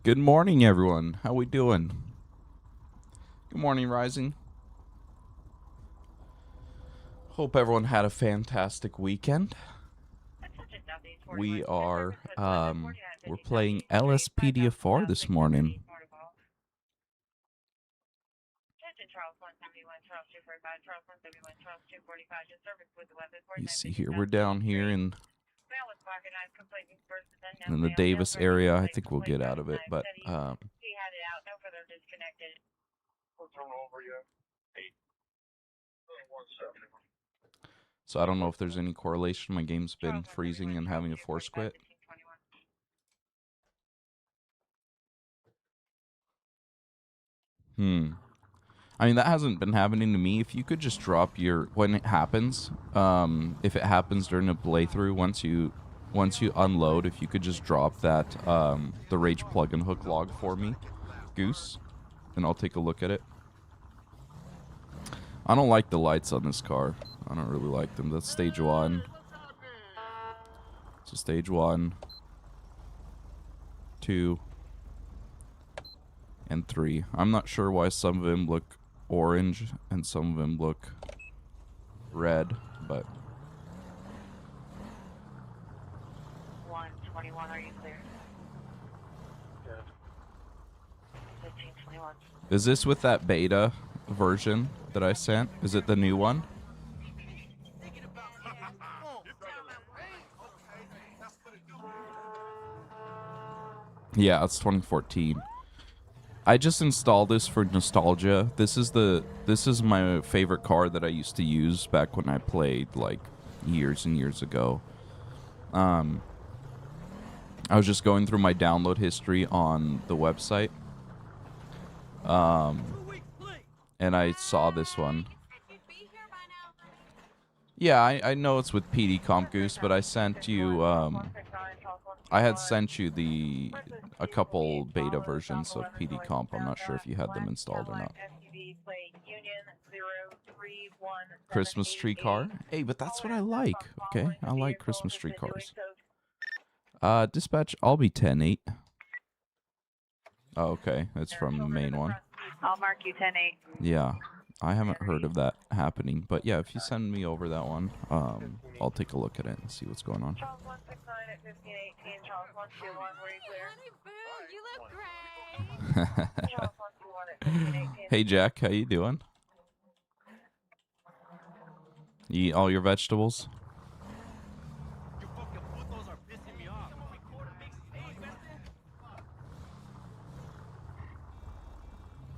Good morning, everyone. How we doing? Good morning, Rising. Hope everyone had a fantastic weekend. We are, we're playing LSPDFR this morning. You see here, we're down here in the Davis area. I think we'll get out of it, but so I don't know if there's any correlation. My game's been freezing and having a force quit. I mean, that hasn't been happening to me. If you could just drop your, when it happens, if it happens during a playthrough, once you unload, if you could just drop that, the Rage plugin hook log for me, Goose, and I'll take a look at it. I don't like the lights on this car. I don't really like them. That's stage 1. So stage 1, 2, and 3. I'm not sure why some of them look orange and some of them look red, but 121, are you clear? Yeah. 1521. Is this with that beta version that I sent? Is it the new one? Yeah, it's 2014. I just installed this for nostalgia. This is my favorite car that I used to use back when I played, like, years and years ago. I was just going through my download history on the website. And I saw this one. Yeah, I know it's with PD Comp Goose, but I sent you, I had sent you a couple beta versions of PD Comp. I'm not sure if you had them installed or not. Christmas tree car? Hey, but that's what I like, okay? I like Christmas tree cars. Dispatch, I'll be 10-8. Oh, okay. That's from the main one. I'll mark you 10-8. Yeah. I haven't heard of that happening, but yeah, if you send me over that one, I'll take a look at it and see what's going on. Charles 169 at 1518, Charles 121, were you clear? Charles 121 at 1518. Hey Jack, how you doing? You eat all your vegetables?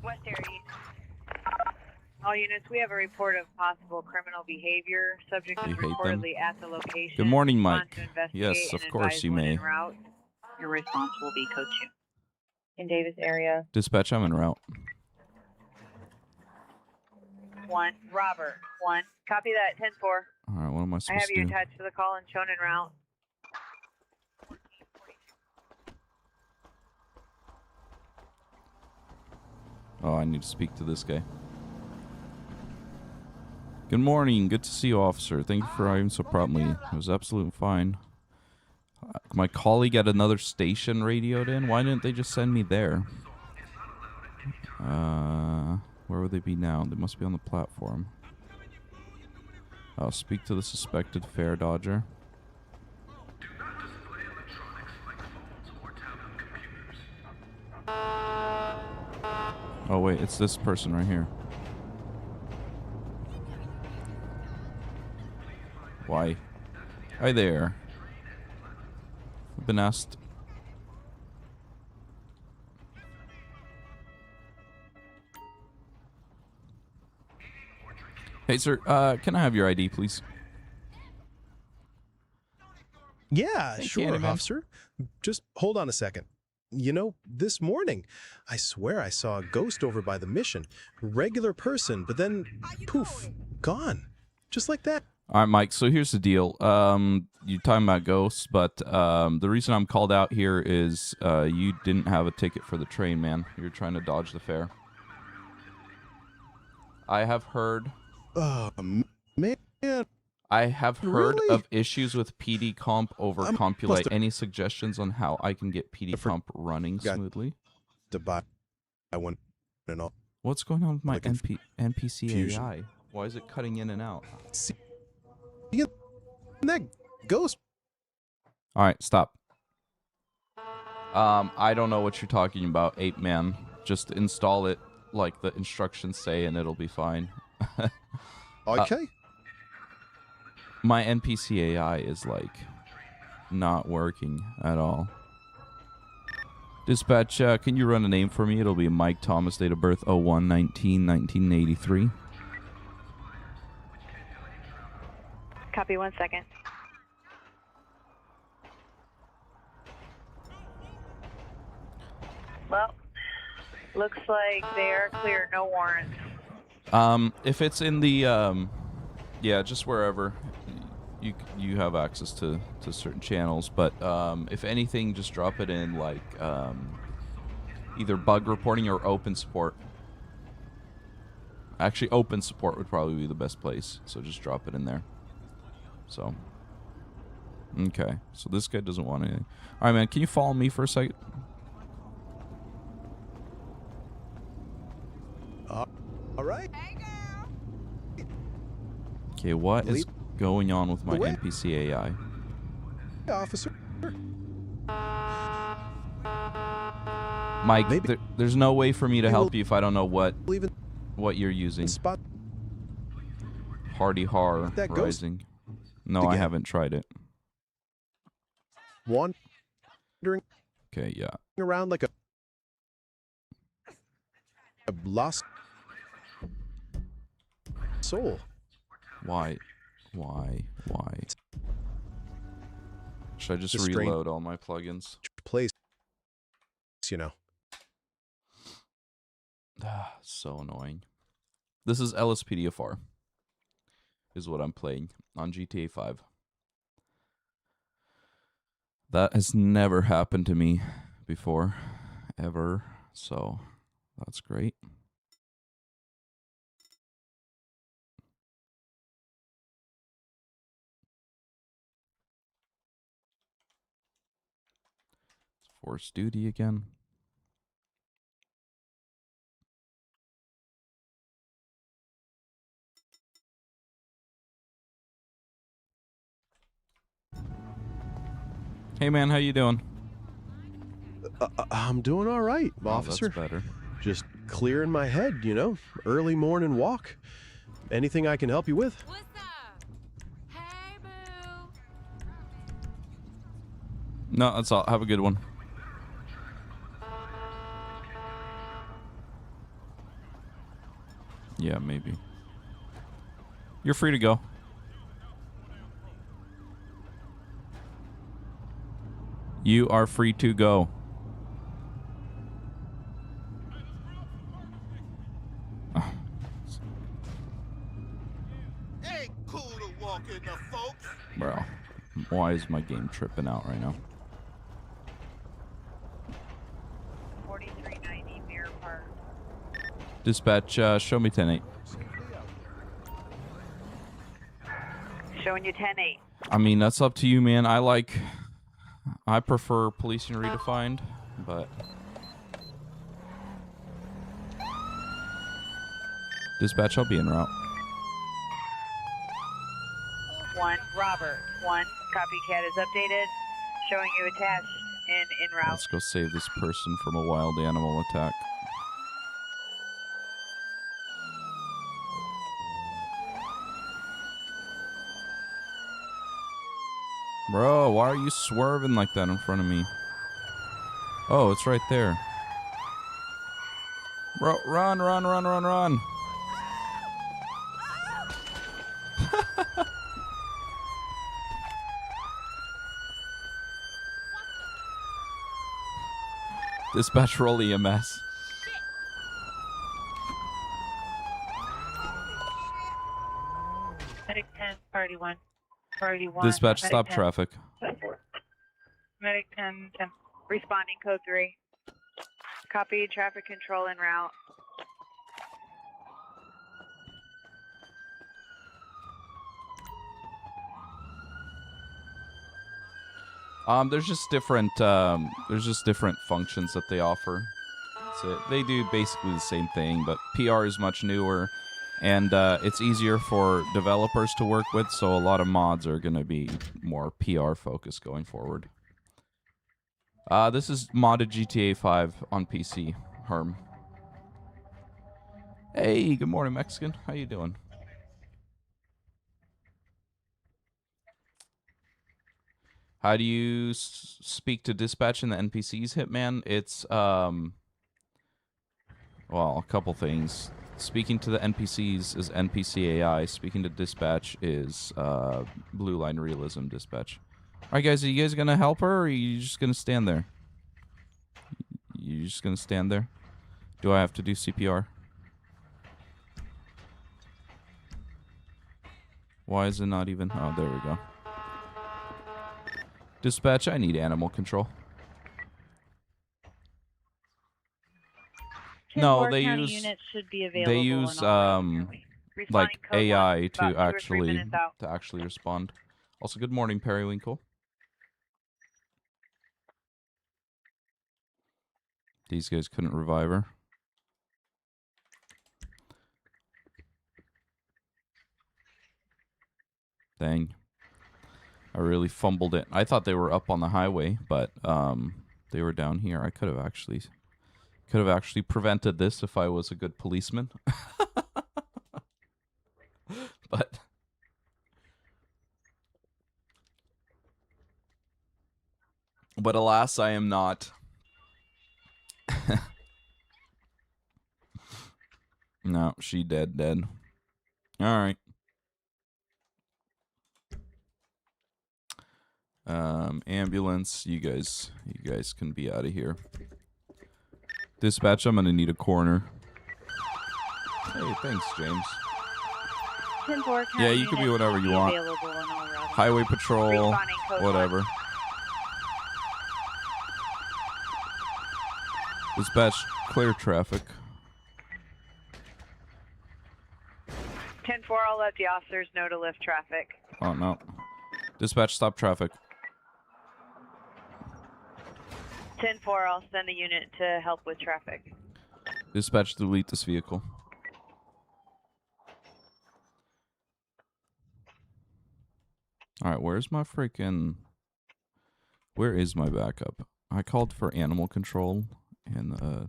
West area. All units, we have a report of possible criminal behavior. Subject is reportedly at the location. Good morning, Mike. Yes, of course you may. Your response will be code 2. In Davis area. Dispatch, I'm en route. 1, Robert. 1. Copy that, 10-4. All right, what am I supposed to do? I have you attached to the call and shown en route. Oh, I need to speak to this guy. Good morning. Good to see you, officer. Thank you for arriving so promptly. It was absolutely fine. My colleague at another station radioed in. Why didn't they just send me there? Where would they be now? They must be on the platform. I'll speak to the suspected fare dodger. Oh wait, it's this person right here. Why? Hi there. I've been asked. Hey sir, can I have your ID, please? Yeah, Hey, sure, Candyman. officer. Just hold on a second. You know, this morning, I swear I saw a ghost over by the mission. Regular person, but then, poof, gone. Just like that. All right, Mike, so here's the deal. You're talking about ghosts, but the reason I'm called out here is you didn't have a ticket for the train, man. You're trying to dodge the fare. I have heard... Oh, man. I have heard Really? of issues with PD comp over Compulate. Any suggestions on how I can get PD comp running smoothly? To buy one and all. What's going on with my Like NPC fusion. AI? Why is it cutting in and out? See that ghost. All right, stop. I don't know what you're talking about, Ape Man. Just install it like the instructions say, and it'll be fine. Okay. My NPC AI is like not working at all. Dispatch, can you run a name for me? It'll be Mike Thomas, date of birth 01/19/1983. Copy, 1 second. Well, looks like they are clear, no warrants. If it's in the yeah, just wherever you have access to certain channels, but if anything, just drop it in like either bug reporting or open support. Actually, open support would probably be the best place, so just drop it in there. So okay, so this guy doesn't want anything. All right, man, can you follow me for a second? All right. Okay, what is going on with my Away. NPC AI? Officer. Mike, Maybe there's no way for me to help you if I don't know what even you're using. spot Hardy Har that ghost Rising. No, I again. haven't tried it. wandering Okay, yeah. around like a lost soul. Why? Why? Should I just It's a strange reload all my plugins? place, you know. So annoying. This is LSPDFR. Is what I'm playing on GTA 5. That has never happened to me before, ever. So that's great. Force duty again. Hey man, how you doing? I'm doing all right, officer. That's better. Just clearing my head, you know. Early morning walk. Anything I can help you with? What's up? Hey, boo. No, that's all. Have a good one. Yeah, maybe. You're free to go. You are free to go. Ain't cool to walk in the folks. Bro, why is my game tripping out right now? 4390 Mirror Park. Dispatch, show me 10-8. Showing you 10-8. I mean, that's up to you, man. I prefer policing redefined, but... Dispatch, I'll be en route. 1, Robert. 1, copycat is updated. Showing you attached and en route. Let's go save this person from a wild animal attack. Bro, why are you swerving like that in front of me? Oh, it's right there. Bro, run, run, run, run, run. Dispatch roll EMS. Medic 10, priority 1. Priority 1. Dispatch, Medic stop 10. traffic. Medic 10, 10. Responding code 3. Copy, traffic control en route. There's just different functions that they offer. So they do basically the same thing, but PR is much newer, and it's easier for developers to work with. So a lot of mods are going to be more PR focused going forward. This is modded GTA 5 on PC. Herm. Hey, good morning, Mexican. How you doing? How do you speak to dispatch in the NPCs, Hitman? It's, well, a couple things. Speaking to the NPCs is NPC AI. Speaking to dispatch is Blue Line Realism dispatch. All right, guys, are you guys going to help her, or are you just going to stand there? You just going to stand there? Do I have to do CPR? Why is it not even? Oh, there we go. Dispatch, I need animal control. No, they use like AI to actually respond. Also, good morning, Periwinkle. These guys couldn't revive her. Dang. I really fumbled it. I thought they were up on the highway, but they were down here. I could have actually prevented this if I was a good policeman. But alas, I am not. No, she dead. All right. Ambulance, you guys can be out of here. Dispatch, I'm gonna need a coroner. Hey, thanks, James. Yeah, you can be whatever you want. Highway patrol, whatever. Dispatch, clear traffic. 10-4, I'll let the officers know to lift traffic. Oh, no. Dispatch, stop traffic. 10-4, I'll send a unit to help with traffic. Dispatch, delete this vehicle. Alright, where's my freaking... Where is my backup? I called for animal control and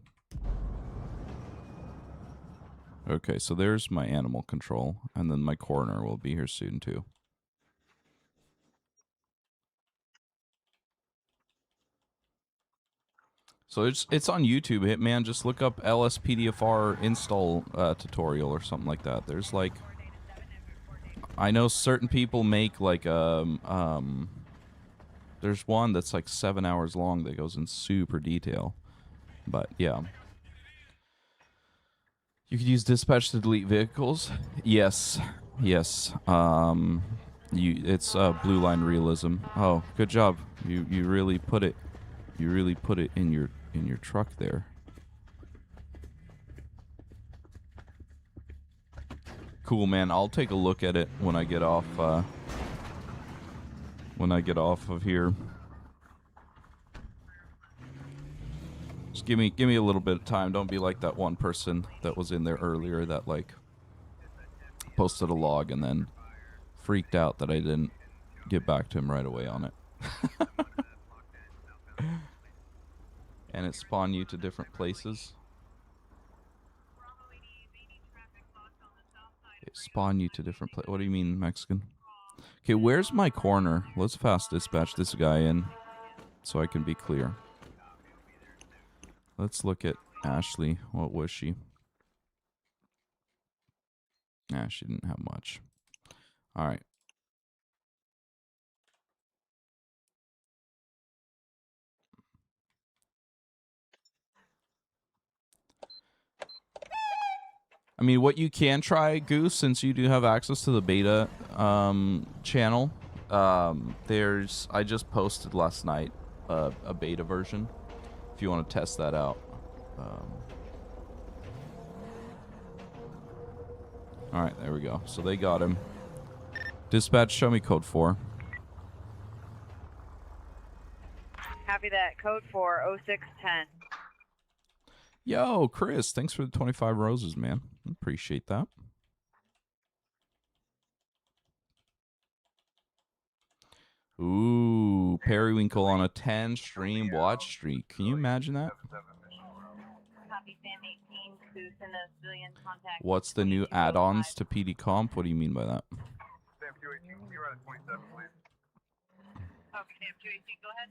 Okay, so there's my animal control, and then my coroner will be here soon too. So it's on YouTube, Hitman. Just look up LSPDFR install tutorial or something like that. There's like, I know certain people make like there's one that's like 7 hours long that goes in super detail. But yeah. You could use dispatch to delete vehicles. Yes. It's Blue Line Realism. Oh, good job. You really put it in your truck there. Cool, man. I'll take a look at it when I get off of here. Just give me a little bit of time. Don't be like that one person that was in there earlier that like posted a log and then freaked out that I didn't get back to him right away on it. And it spawned you to different places. It spawned you to different places. What do you mean, Mexican? Okay, where's my corner? Let's fast dispatch this guy in so I can be clear. Let's look at Ashley. What was she? Nah, she didn't have much. All right. I mean, what you can try, Goose, since you do have access to the beta channel, I just posted last night a beta version, if you want to test that out. All right, there we go. So they got him. Dispatch, show me code 4. Copy that. Code for 0610. Yo, Chris, thanks for the 25 roses, man. Appreciate that. Ooh, Periwinkle on a 10 stream watch streak. Can you imagine that? Copy Sam 18. Who's in a civilian contact? What's the new add-ons to PD Comp? What do you mean by that? Sam 218, you're at 27, please. Okay, Sam 218, go ahead.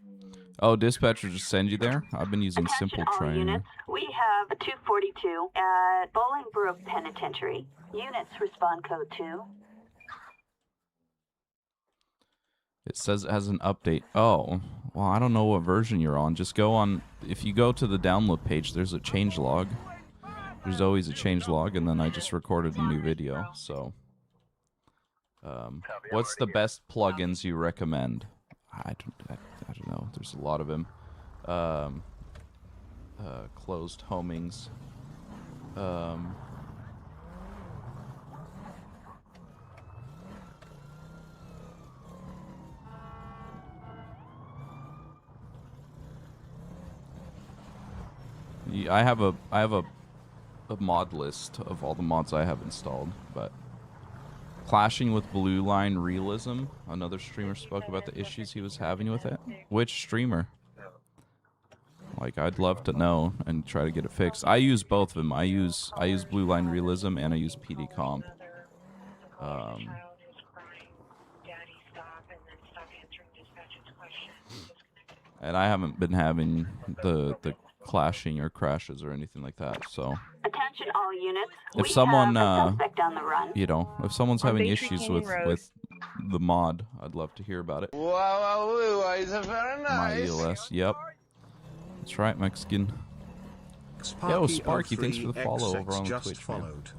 Oh, dispatcher just send you there? I've been using Simple Attention all Trainer. units. We have a 242 at Bolingbrook Penitentiary. Units respond code 2. It says it has an update. Oh, well, I don't know what version you're on. Just go on, if you go to the download page, there's a change log. There's always a change log, and then I just recorded a new video, so. What's the best plugins you recommend? I don't know. There's a lot of them. Closed homings. Yeah, I have a mod list of all the mods I have installed, but clashing with Blue Line Realism, another streamer spoke about the issues he was having with it. Which streamer? Like, I'd love to know and try to get it fixed. I use both of them. I use Blue Line Realism and I use PD Comp. And I haven't been having the clashing or crashes or anything like that, so. Attention all units. If someone, suspect on the run. you know, if someone's having Bay issues Canyon with Road. the mod, I'd love to hear about it. Wow, it's very My nice. ELS, yep. That's right, Mexican. Yo, Sparky, thanks for the follow over on just Twitch, man. followed.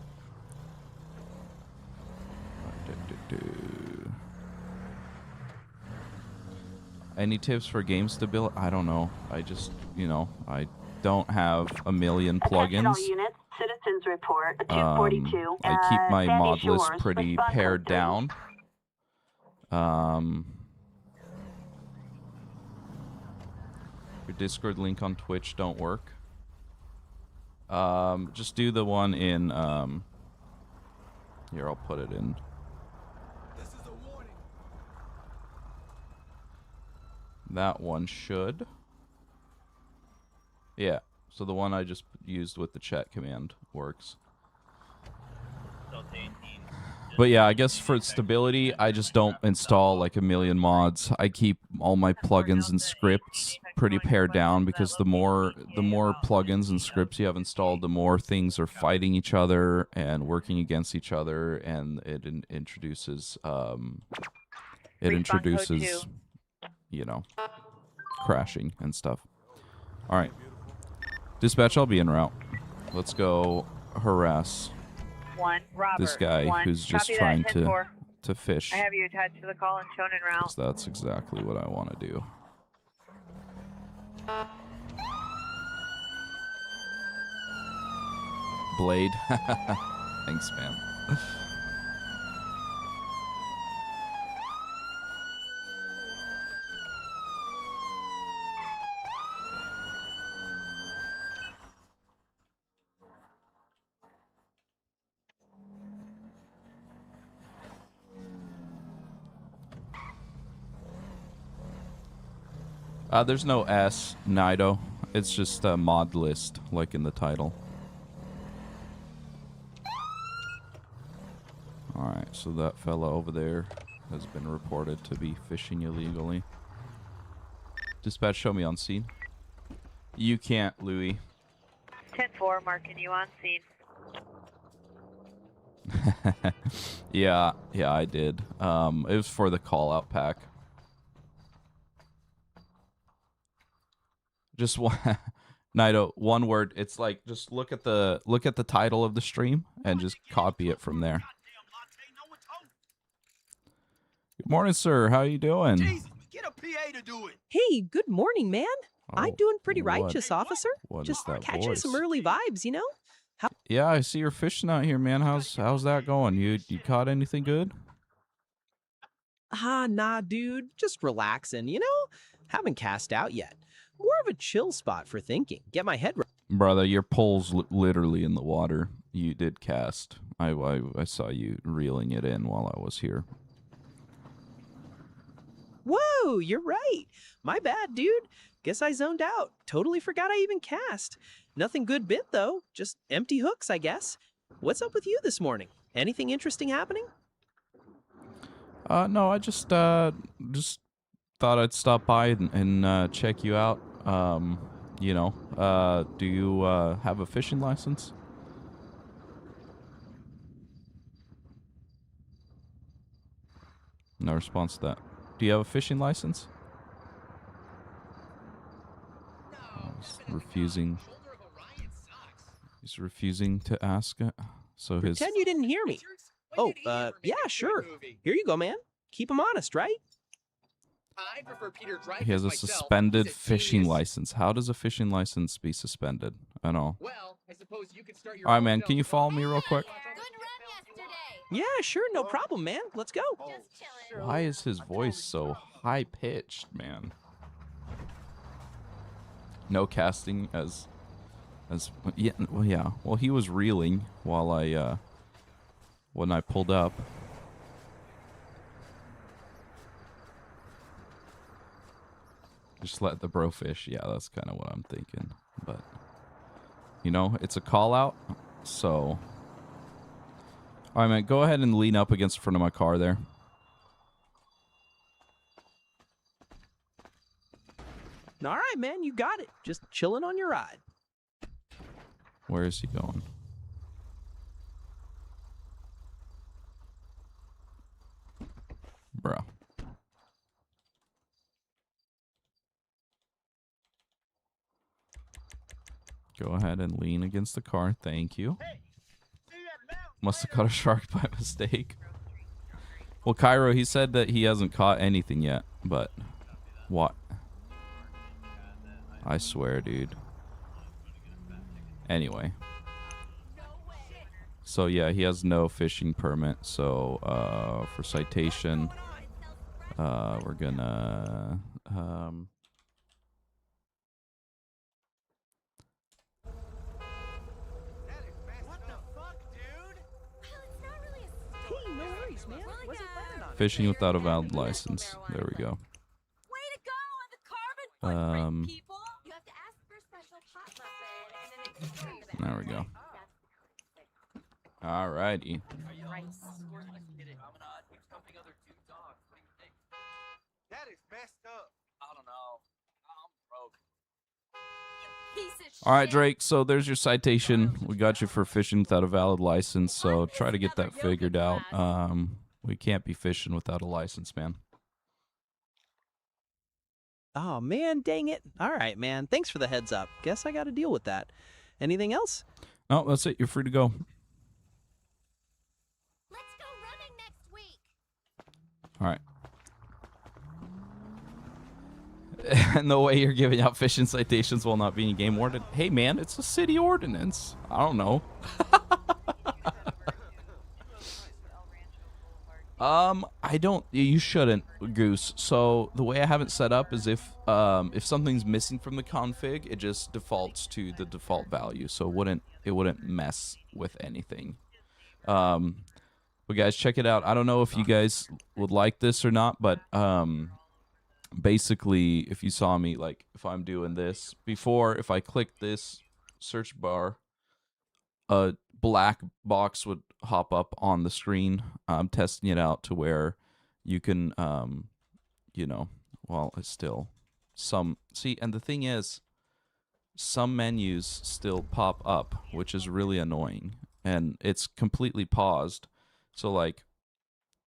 Any tips for game stability? I don't know. I just, you know, I don't have a million Attention plugins. all units. Citizens report a 242 I keep my Sandy mod list Shores. pretty Respond pared code 3. down. Your Discord link on Twitch don't work. Just do the one in, here, I'll put it in. That one should. Yeah, so the one I just used with the chat command works. But yeah, I guess for stability, I just don't install like a million mods. I keep all my plugins and scripts pretty pared down because the more plugins and scripts you have installed, the more things are fighting each other and working against each other, and it introduces you know, crashing and stuff. All right, dispatch, I'll be en route. Let's go harass this guy who's just trying to fish. I have you attached to the call and shown en route. 'Cause that's exactly what I want to do. Blade. Thanks, man. There's no S, Nido. It's just a mod list, like in the title. Alright, so that fella over there has been reported to be fishing illegally. Dispatch, show me on scene. You can't, Louis. 10-4, marking you on scene. Yeah, I did. It was for the call-out pack. Just one, Nido, one word. It's like just look at the title of the stream and just copy it from there. Good morning, sir. How you doing? Jesus, get a PA to do it. Hey, good morning, man. I'm doing pretty what? righteous, officer. What Just is that catching voice? some early vibes, you know? Yeah, I see you're fishing out here, man. How's that going? You caught anything good? Nah, dude. Just relaxing, you know? Haven't cast out yet. a chill spot for thinking. Get my head right. Brother, your pole's literally in the water. You did cast. I saw you reeling it in while I was here. Whoa, you're right. My bad, dude. Guess I zoned out. Totally forgot I even cast. Nothing good bit, though. Just empty hooks, I guess. What's up with you this morning? Anything interesting happening? No, I just thought I'd stop by and check you out. You know, do you have a fishing license? No response to that. Do you have a fishing license? He's refusing. He's refusing to ask it. So his. Pretend you didn't hear me. Oh, yeah, sure. Here you go, man. Keep him honest, right? He has a suspended fishing license. How does a fishing license be suspended? I know. All right, man. Can you follow me real quick? Yeah, sure. No problem, man. Let's go. Why is his voice so high-pitched, man? No casting as yeah, well, yeah. Well, he was reeling while when I pulled up. Just let the bro fish. Yeah, that's kind of what I'm thinking. But, you know, it's a call out. So, all right, man, go ahead and lean up against the front of my car there. All right, man, you got it. Just chilling on your ride. Where is he going? Bro. Go ahead and lean against the car. Thank you. Must have caught a shark by mistake. Well, Cairo, he said that he hasn't caught anything yet, but what? I swear, dude. Anyway. So, yeah, he has no fishing permit. So, for citation, we're gonna... fishing without a valid license. There we go. There we go. Alrighty. That is messed up. I don't know. I'm broke. All right, Drake. So there's your citation. We got you for fishing without a valid license. So try to get that figured out. We can't be fishing without a license, man. Oh, man, dang it. All right, man. Thanks for the heads up. Guess I got to deal with that. Anything else? No, that's it. You're free to go. Let's go running next week. All right. And the way you're giving out fishing citations while not being a game warden. Hey, man, it's a city ordinance. I don't know. I don't. You shouldn't, Goose. So the way I have it set up is if something's missing from the config, it just defaults to the default value. So it wouldn't mess with anything. But guys, check it out. I don't know if you guys would like this or not, but basically, if you saw me, like if I'm doing this before, if I click this search bar, a black box would hop up on the screen. I'm testing it out to where you can, you know, well, it's still some, see, and the thing is, some menus still pop up, which is really annoying, and it's completely paused. So, like,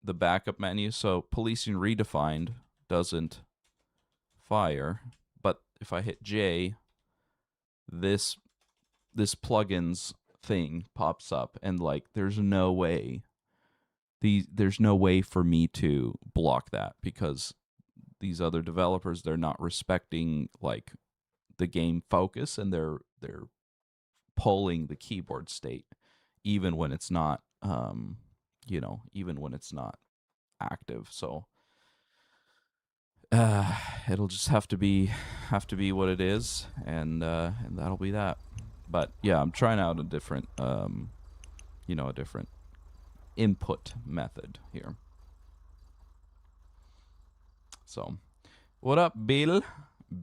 the backup menu, so policing redefined doesn't fire, but if I hit J, this plugins thing pops up, and like there's no way for me to block that, because these other developers, they're not respecting like the game focus, and they're polling the keyboard state even when it's not you know, even when it's not active. So It'll just have to be what it is, and that'll be that. But yeah, I'm trying out a different a different input method here. So, what up, Bill?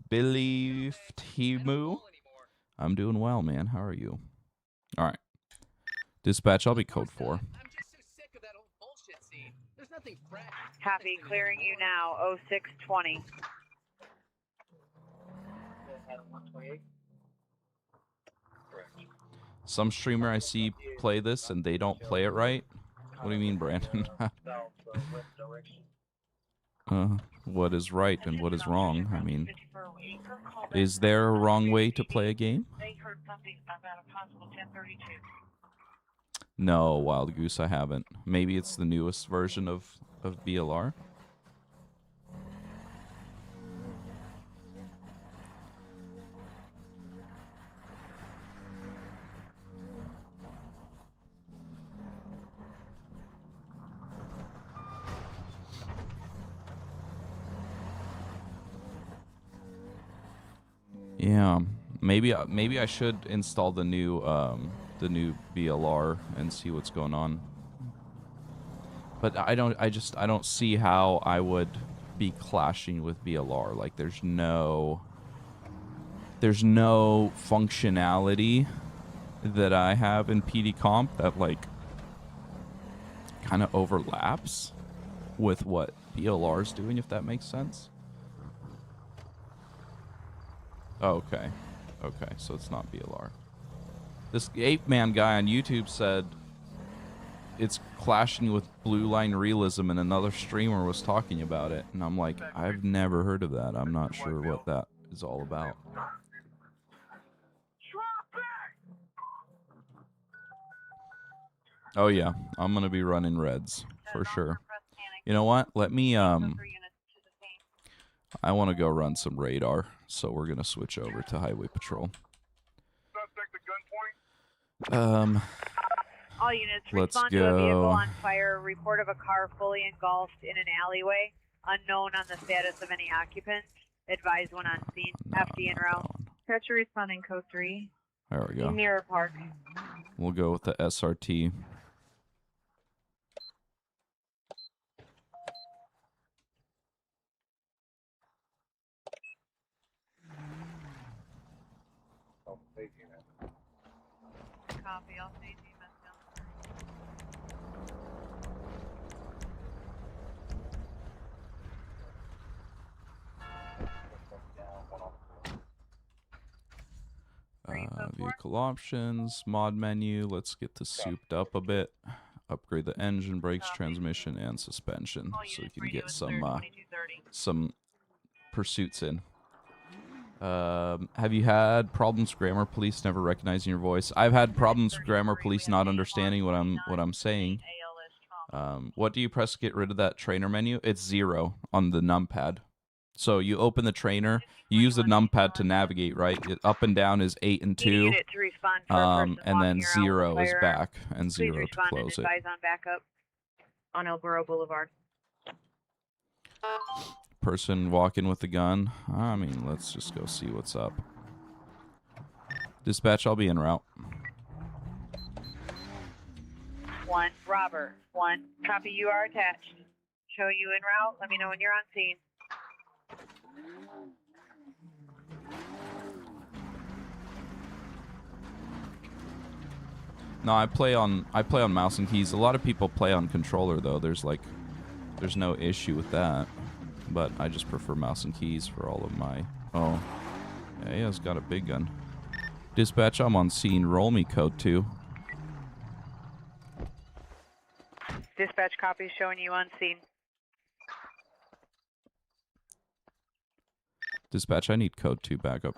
Billy Timu? I'm doing well, man. How are you? All right. Dispatch, I'll be code 4. I'm just so sick of that old bullshit scene. There's nothing fresh. Copy, clearing you now, 0620. Some streamer I see play this and they don't play it right. What do you mean, Brandon? What is right and what is wrong? I mean, is there a wrong way to play a game? They heard something about a possible 1032. No, Wild Goose, I haven't. Maybe it's the newest version of BLR. Yeah, maybe I should install the new BLR and see what's going on. But I don't see how I would be clashing with BLR. Like there's no functionality that I have in PD Comp that like kind of overlaps with what BLR is doing, if that makes sense. Oh, okay. Okay, so it's not BLR. This ape-man guy on YouTube said it's clashing with Blue Line Realism, and another streamer was talking about it. And I'm like, I've never heard of that. I'm not sure what that is all about. Oh, yeah. I'm going to be running reds for sure. You know what? Let me, I want to go run some radar, so we're going to switch over to Highway Patrol. All units, let's respond to a vehicle on fire. Report of a car fully engulfed in an alleyway. Unknown on the status of any occupants. Advise when on scene. FD en route. Catcher responding code 3. There we go. Mirror Park. We'll go with the SRT. Copy, I'll see you. Vehicle options, mod menu. Let's get this souped up a bit. Upgrade the engine, brakes, transmission, and suspension, so we can get some pursuits in. Have you had problems, Grammar Police never recognizing your voice? I've had problems with Grammar Police not understanding what I'm saying. What do you press to get rid of that trainer menu? It's 0 on the numpad. So you open the trainer, you use the numpad to navigate, right? Up and down is 8 and 2, and then 0 is back, and 0 to close it. On backup on El Burro Boulevard. Person walking with the gun. I mean, let's just go see what's up. Dispatch, I'll be en route. 1, robber. 1, copy, you are attached. Show you en route. Let me know when you're on scene. No, I play on mouse and keys. A lot of people play on controller though. There's no issue with that. But I just prefer mouse and keys for all of my... Oh. Yeah, he has got a big gun. Dispatch, I'm on scene. Roll me code 2. Dispatch copy showing you on scene. Dispatch, I need code 2 backup.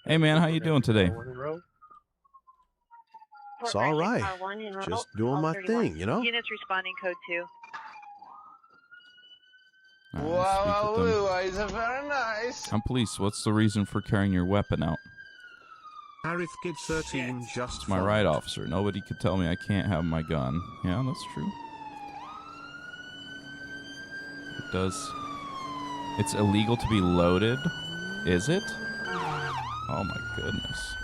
Hey man, how you doing today? It's all right. Just doing my thing, you know? Units responding code 2. Wow, is very nice. I'm police. What's the reason for carrying your weapon out? Arif Kid 13 just It's my right, officer. Nobody could tell me I can't have my gun. Yeah, that's true. does. It's illegal to be loaded. Is it? Oh my goodness.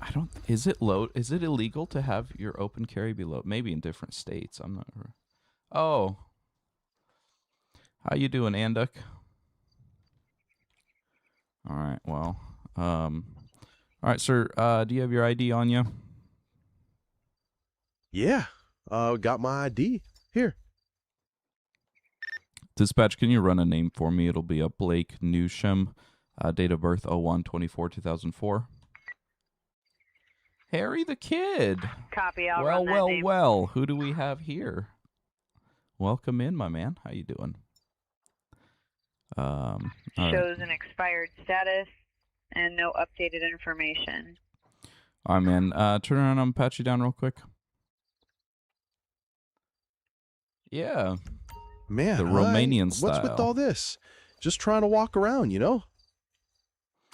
I don't. Is it illegal to have your open carry be loaded? Maybe in different states. I'm not. Oh. How you doing, Anduk? All right. Well. All right, sir. Do you have your ID on you? Yeah. Got my ID. Here. Dispatch, can you run a name for me? It'll be a Blake Newsham, date of birth 01/24/2004. Harry the Kid. Copy. I'll run that name. Well. Who do we have here? Welcome in, my man. How you doing? All Shows an expired status and no updated information. right, man. Turn around and pat you down real quick. Yeah. Man, the Romanian what's style. with all this? Just trying to walk around, you know?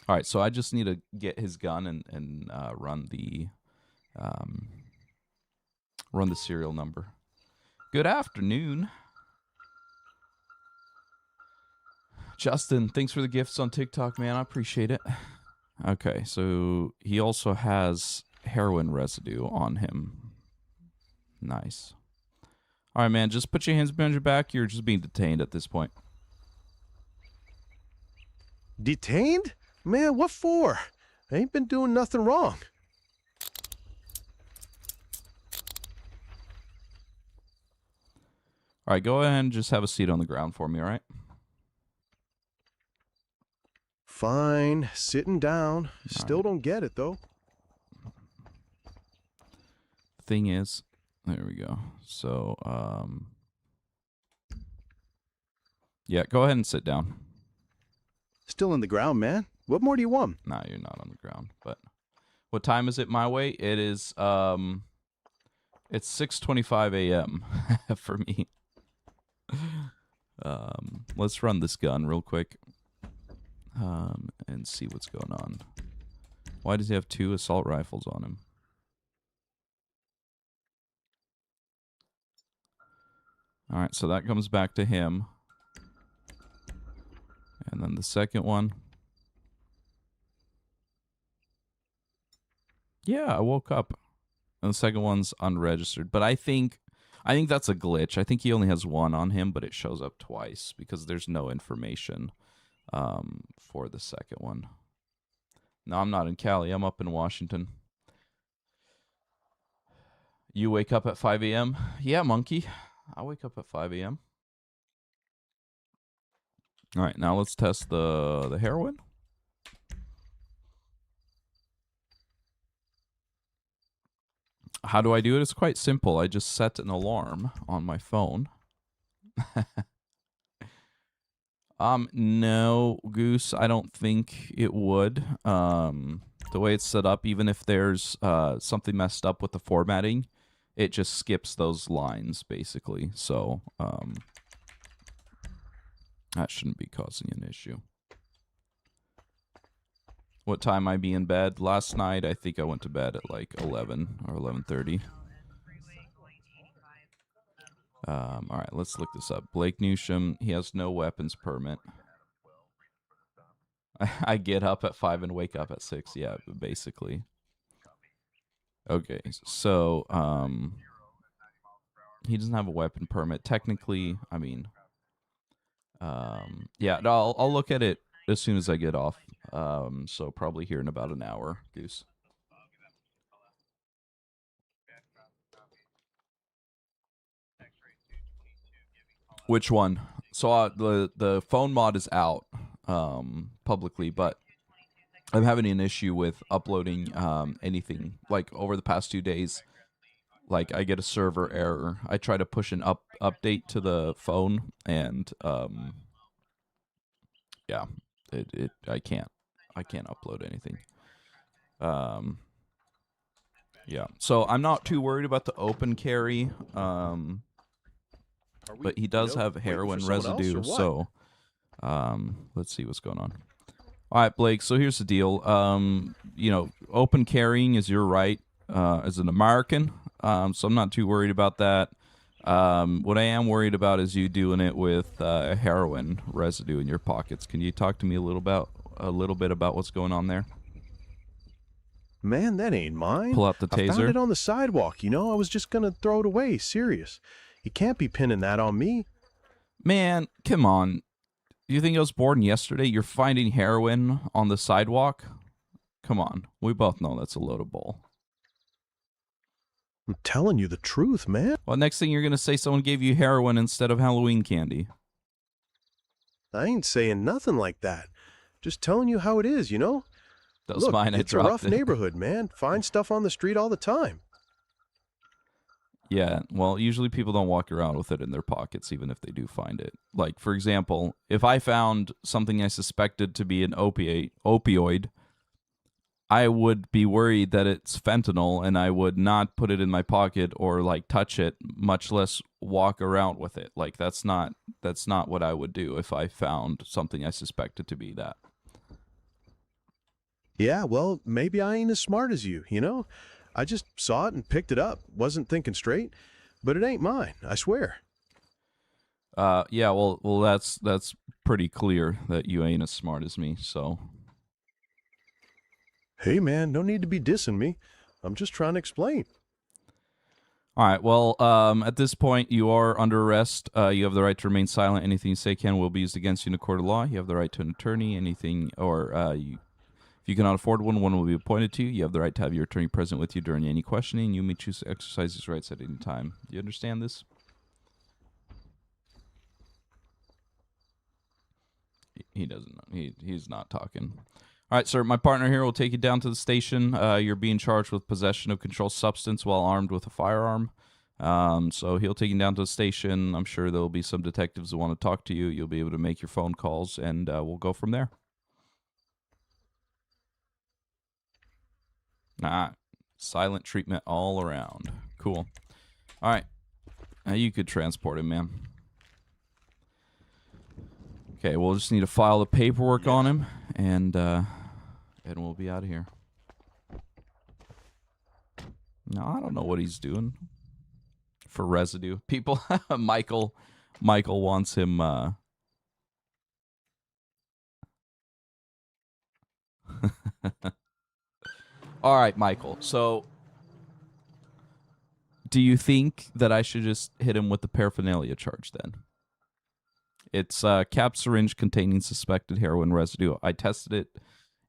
All right, so I just need to get his gun and run the serial number. Good afternoon. Justin, thanks for the gifts on TikTok, man. I appreciate it. Okay, so he also has heroin residue on him. Nice. All right, man, just put your hands behind your back. You're just being detained at this point. Detained? Man, what for? I ain't been doing nothing wrong. All right, go ahead and just have a seat on the ground for me, all right? Fine, sitting down. Still don't get it, though. Thing is, there we go. So, yeah, go ahead and sit down. Still in the ground, man. What more do you want? Nah, you're not on the ground. But what time is it my way? It is, it's 6:25 a.m. for me. Let's run this gun real quick. And see what's going on. Why does he have 2 assault rifles on him? All right, so that comes back to him. And then the second one. Yeah, I woke up. And the second one's unregistered. But I think that's a glitch. I think he only has 1 on him, but it shows up twice because there's no information for the second one. No, I'm not in Cali. I'm up in Washington. You wake up at 5 a.m.? Yeah, monkey. I wake up at 5 a.m. All right, now let's test the heroin. How do I do it? It's quite simple. I just set an alarm on my phone. No, Goose, I don't think it would. The way it's set up, even if there's something messed up with the formatting, it just skips those lines, basically. So, that shouldn't be causing an issue. What time I be in bed? Last night, I think I went to bed at like 11 or 11:30. All right, let's look this up. Blake Newsham, he has no weapons permit. I get up at 5 and wake up at 6. Yeah, basically. Okay, so he doesn't have a weapon permit. Technically, I mean, yeah, I'll look at it as soon as I get off. So probably here in about an hour, Goose. Which one? So the phone mod is out publicly, but I'm having an issue with uploading anything. Like over the past 2 days, like I get a server error. I try to push an update to the phone, and yeah, I can't upload anything. Yeah, so I'm not too worried about the open carry. But he does have heroin residue, so let's see what's going on. All right, Blake, so here's the deal. You know, open carrying is your right as an American. so I'm not too worried about that. What I am worried about is you doing it with heroin residue in your pockets. Can you talk to me a little bit about what's going on there? Man, that ain't mine. Pull out the I found taser. it on the sidewalk, you know? I was just gonna throw it away, serious. You can't be pinning that on me. Man, come on. Do you think I was born yesterday? You're finding heroin on the sidewalk? Come on. We both know that's a load of bull. I'm telling you the truth, man. Well, next thing you're going to say someone gave you heroin instead of Halloween candy. I ain't saying nothing like that. Just telling you how it is, you know? That was Look, mine. I it's a dropped rough it. neighborhood, man. Find stuff on the street all the time. Yeah, well, usually people don't walk around with it in their pockets, even if they do find it. Like, for example, if I found something I suspected to be an opioid, I would be worried that it's fentanyl, and I would not put it in my pocket or, like, touch it, much less walk around with it. Like, that's not what I would do if I found something I suspected to be that. Yeah, well, maybe I ain't as smart as you, you know? I just saw it and picked it up. Wasn't thinking straight, but it ain't mine, I swear. Yeah, well, that's pretty clear that you ain't as smart as me, so... Hey, man, no need to be dissing me. I'm just trying to explain. All right, well, at this point, you are under arrest. You have the right to remain silent. Anything you say can will be used against you in a court of law. You have the right to an attorney. If you cannot afford one will be appointed to you. You have the right to have your attorney present with you during any questioning. You may choose to exercise these rights at any time. Do you understand this? He doesn't know. He's not talking. All right, sir, my partner here will take you down to the station. You're being charged with possession of controlled substance while armed with a firearm. So he'll take you down to the station. I'm sure there'll be some detectives who want to talk to you. You'll be able to make your phone calls, and we'll go from there. Silent treatment all around. Cool. All right. Now you could transport him, man. Okay, we'll just need to file the paperwork on him, and we'll be out of here. No, I don't know what he's doing for residue. People, Michael wants him. All right, Michael. So, do you think that I should just hit him with the paraphernalia charge then? It's a cap syringe containing suspected heroin residue. I tested it,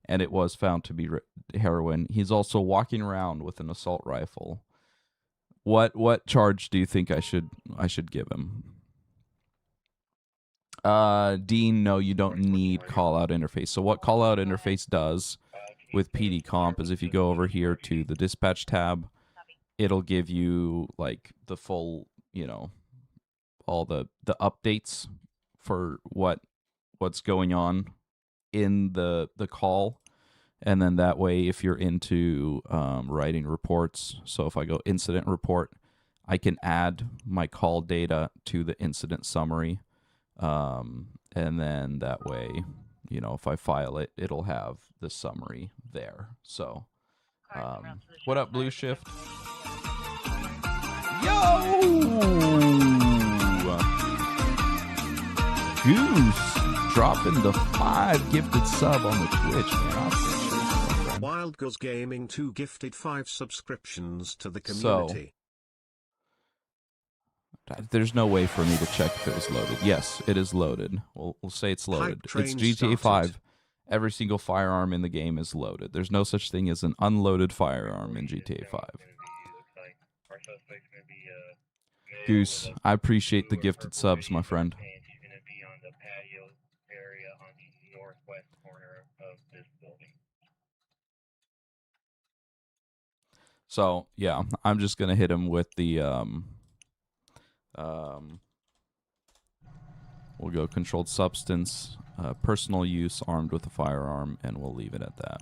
and it was found to be heroin. He's also walking around with an assault rifle. What charge do you think I should give him? Dean, no, you don't need call-out interface. So what call-out interface does with PD Comp is if you go over here to the dispatch tab, it'll give you like the full, all the updates for what's going on in the call. And then that way, if you're into writing reports, so if I go incident report, I can add my call data to the incident summary. And then that way, if I file it, it'll have the summary there. So, what up, Blue Shift? Yo! Goose dropping the 5 gifted sub on the Twitch, man. I'll appreciate it. Wild Goes Gaming 2 gifted 5 subscriptions to the community. There's no way for me to check if it was loaded. Yes, it is loaded. We'll say it's loaded. It's GTA 5. Every single firearm in the game is loaded. There's no such thing as an unloaded firearm in GTA 5. Goose, I appreciate the gifted subs, my friend. So, yeah, I'm just going to hit him with the... we'll go controlled substance, personal use, armed with a firearm, and we'll leave it at that.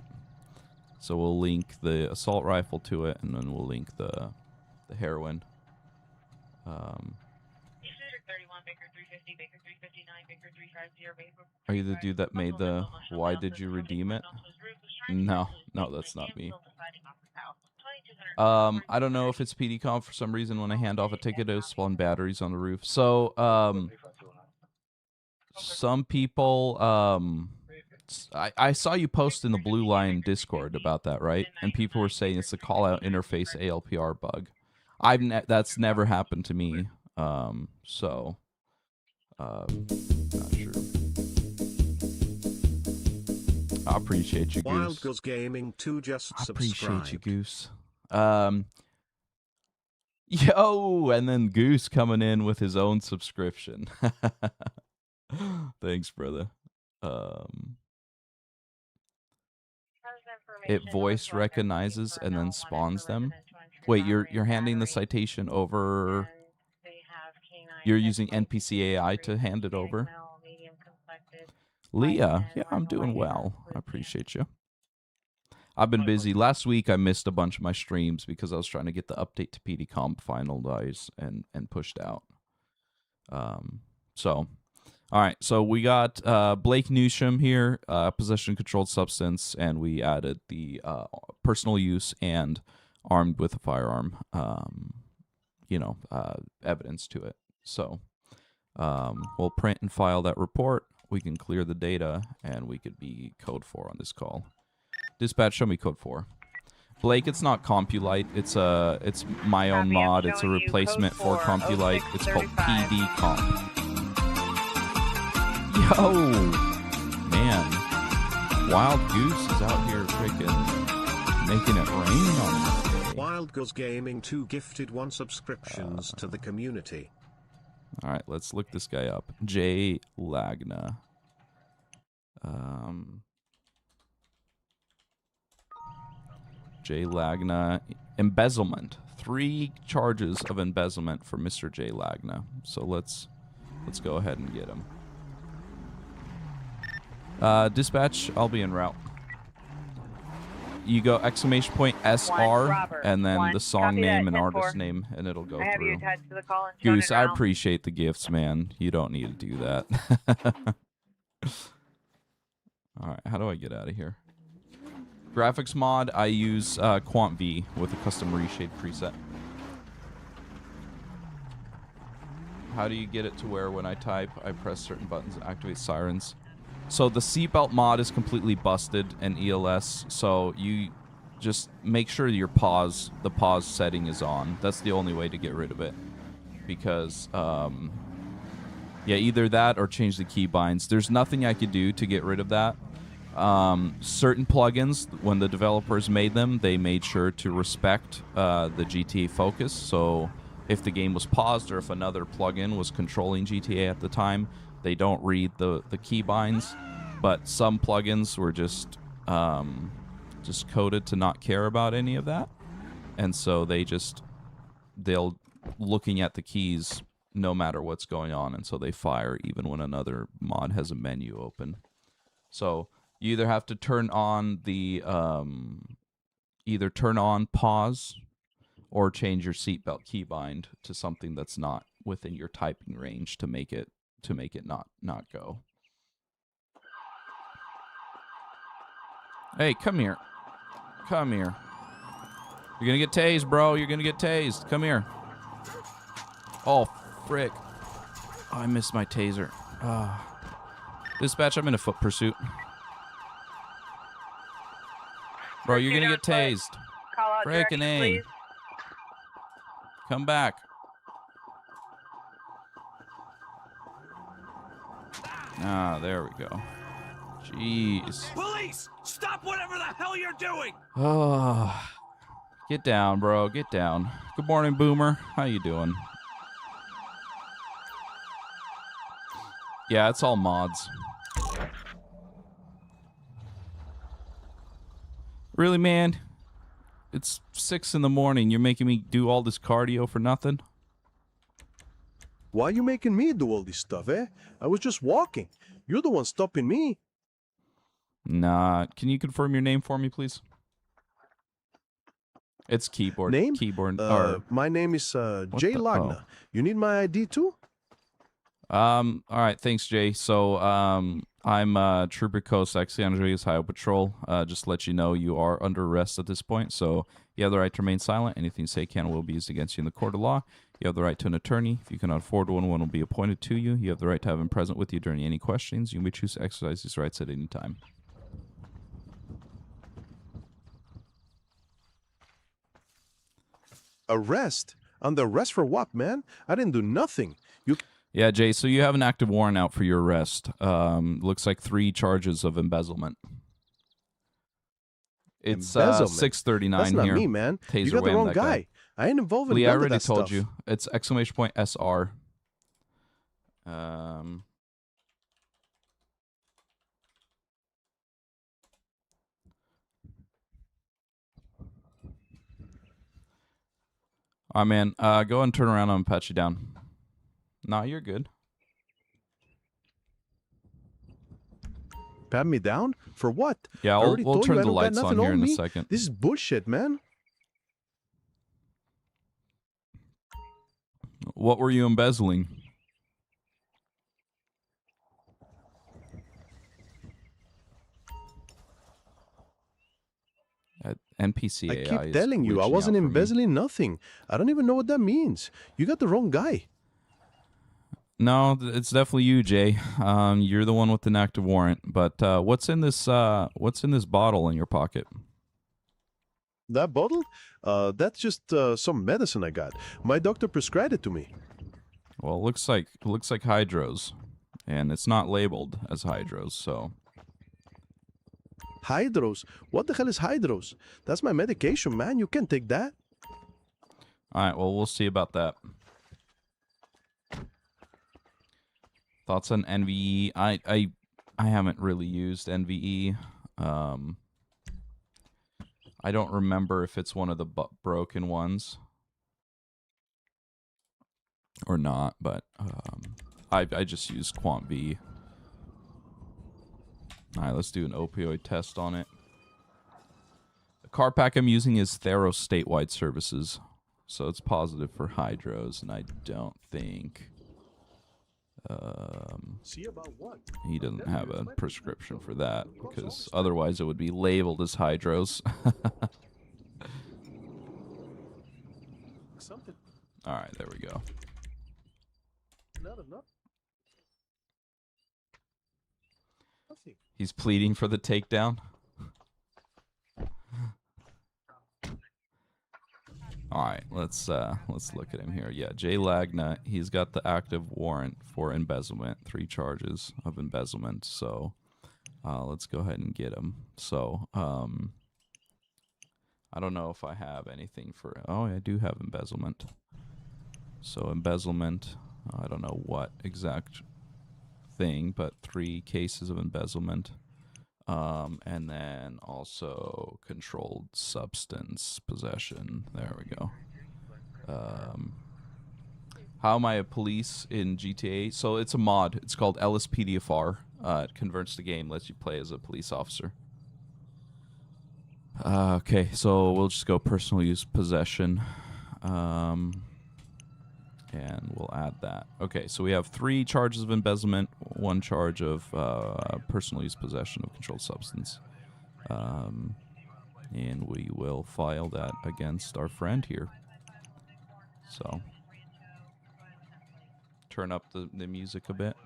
So we'll link the assault rifle to it, and then we'll link the heroin. Are you the dude that made the why did you redeem it? No, that's not me. I don't know if it's PD comp for some reason. When I hand off a ticket, it'll spawn batteries on the roof. So, some people, I saw you post in the Blue Line Discord about that, right? And people were saying it's a call-out interface ALPR bug. That's never happened to me. Not sure. I appreciate you, Goose. Wild Goose Gaming 2 just subscribed. I appreciate you, Goose. Yo, and then Goose coming in with his own subscription. Thanks, brother. It voice recognizes and then spawns them. Wait, you're handing the citation over. You're using NPC AI to hand it over. Leah, yeah, I'm doing well. I appreciate you. I've been busy. Last week I missed a bunch of my streams because I was trying to get the update to PD Comp finalized and pushed out. All right, so we got Blake Newsham here, possession of controlled substance, and we added the personal use and armed with a firearm, evidence to it. So we'll print and file that report. We can clear the data, and we could be code 4 on this call. Dispatch, show me code 4. Blake, it's not Compulite. It's my own mod. It's a replacement for Compulite. It's called PD Comp. Yo, man, Wild Goose is out here freaking making it rain on this day. Wild Goose Gaming 2 gifted 1 subscriptions to the community. All right, let's look this guy up. Jay Lagna. Jay Lagna. Embezzlement. 3 charges of embezzlement for Mr. Jay Lagna. So let's go ahead and get him. Dispatch, I'll be en route. You go exclamation point SR and then the song name and artist name, and it'll go through. Goose, I appreciate the gifts, man. You don't need to do that. All right, how do I get out of here? Graphics mod, I use Quant V with a custom reshade preset. How do you get it to where when I type, I press certain buttons and activate sirens? So the seatbelt mod is completely busted in ELS, so you just make sure the pause setting is on. That's the only way to get rid of it. Because, yeah, either that or change the keybinds. There's nothing I could do to get rid of that. Certain plugins, when the developers made them, they made sure to respect the GTA focus. So if the game was paused or if another plugin was controlling GTA at the time, they don't read the keybinds, but some plugins were just coded to not care about any of that, and so they'll looking at the keys no matter what's going on, and so they fire even when another mod has a menu open. So you either have to turn on the pause or change your seatbelt keybind to something that's not within your typing range to make it not go. Hey, come here. Come here. You're gonna get tased, bro. You're gonna get tased. Come here. Oh, frick. Oh, I missed my taser. Dispatch, I'm in a foot pursuit. Bro, you're gonna get tased. Frickin' A. Come back. Ah, there we go. Jeez. Police! Stop whatever the hell you're doing! Oh, get down, bro. Get down. Good morning, Boomer. How you doing? Yeah, it's all mods. Really, man? It's 6 in the morning. You're making me do all this cardio for nothing? Why are you making me do all this stuff, eh? I was just walking. You're the one stopping me. Nah. Can you confirm your name for me, please? It's keyboard. Name? Keyboard. My name is Jay Lagna. Oh. You need my ID too? All right. Thanks, Jay. So, I'm Trooper Coast, San Andreas Highway Patrol. Just to let you know, you are under arrest at this point, so you have the right to remain silent. Anything you say can or will be used against you in the court of law. You have the right to an attorney. If you cannot afford one will be appointed to you. You have the right to have him present with you during any questions. You may choose to exercise these rights at any time. Arrest? Under arrest for what, man? I didn't do nothing. You... Yeah, Jay, so you have an active warrant out for your arrest. Looks like 3 charges of embezzlement. It's 639 That's not here. me, man. Taser You got the whammed wrong that guy. I ain't involved in Lee, none I of already that told stuff. you. It's exclamation point SR. All right, man. Go ahead and turn around and pat you down. Nah, you're good. Pat me down? For what? Yeah, I already we'll told turn you I the don't got lights on nothing here in a me. second. This is bullshit, man. What were you embezzling? At NPCAI I keep is telling you, I glitching wasn't out for me. embezzling nothing. I don't even know what that means. You got the wrong guy. No, it's definitely you, Jay. You're the one with an active warrant. But what's in this bottle in your pocket? That bottle? That's just some medicine I got. My doctor prescribed it to me. Well, it looks like hydros, and it's not labeled as hydros, so. Hydros? What the hell is hydros? That's my medication, man. You can't take that. All right, well, we'll see about that. Thoughts on NVE? I haven't really used NVE. I don't remember if it's one of the broken ones or not, but I just use Quant V. All right, let's do an opioid test on it. The car pack I'm using is Theros Statewide Services, so it's positive for hydros, and I don't think See about what? he doesn't have a prescription for that, because otherwise it would be labeled as hydros. Something. All right, there we go. Not enough. Nothing. He's pleading for the takedown. All right, let's look at him here. Yeah, Jay Lagna, he's got the active warrant for embezzlement, 3 charges of embezzlement. So, let's go ahead and get him. So, I don't know if I have anything for. Oh, I do have embezzlement. So embezzlement, I don't know what exact thing, but 3 cases of embezzlement. And then also controlled substance possession. There we go. How am I a police in GTA? So it's a mod. It's called LSPDFR. It converts the game, lets you play as a police officer. Okay, so we'll just go personal use possession. And we'll add that. Okay, so we have 3 charges of embezzlement, 1 charge of personal use possession of controlled substance. And we will file that against our friend here. So, turn up the music a bit.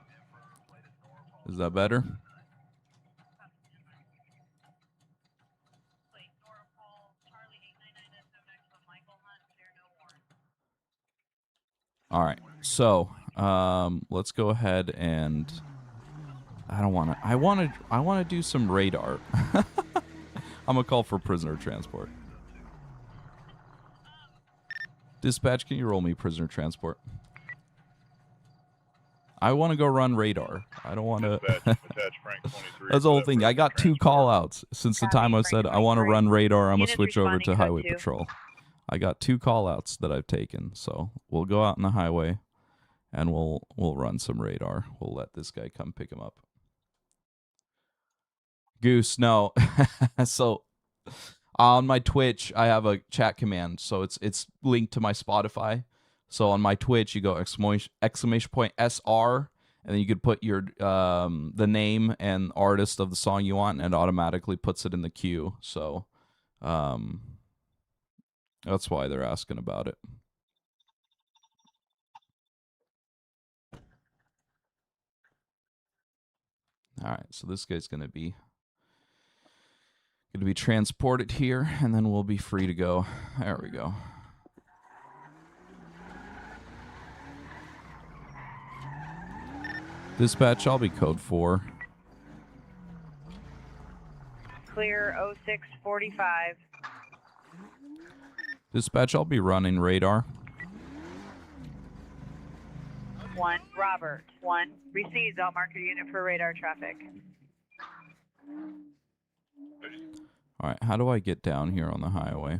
Is that better? All right, so let's go ahead and I want to do some radar. I'm gonna call for prisoner transport. Dispatch, can you roll me prisoner transport? I want to go run radar. I don't want to. That's the whole thing. I got 2 call outs since the time I said I want to run radar. I'm gonna switch over to highway patrol. I got 2 call-outs that I've taken, so we'll go out on the highway, and we'll run some radar. We'll let this guy come pick him up. Goose, no. So on my Twitch, I have a chat command, so it's linked to my Spotify. So on my Twitch, you go exclamation point SR, and then you could put your the name and artist of the song you want, and it automatically puts it in the queue. So that's why they're asking about it. All right, so this guy's gonna be transported here, and then we'll be free to go. There we go. Dispatch, I'll be code 4. Clear 0645. Dispatch, I'll be running radar. 1, Robert. 1, received. I'll mark your unit for radar traffic. All right, how do I get down here on the highway?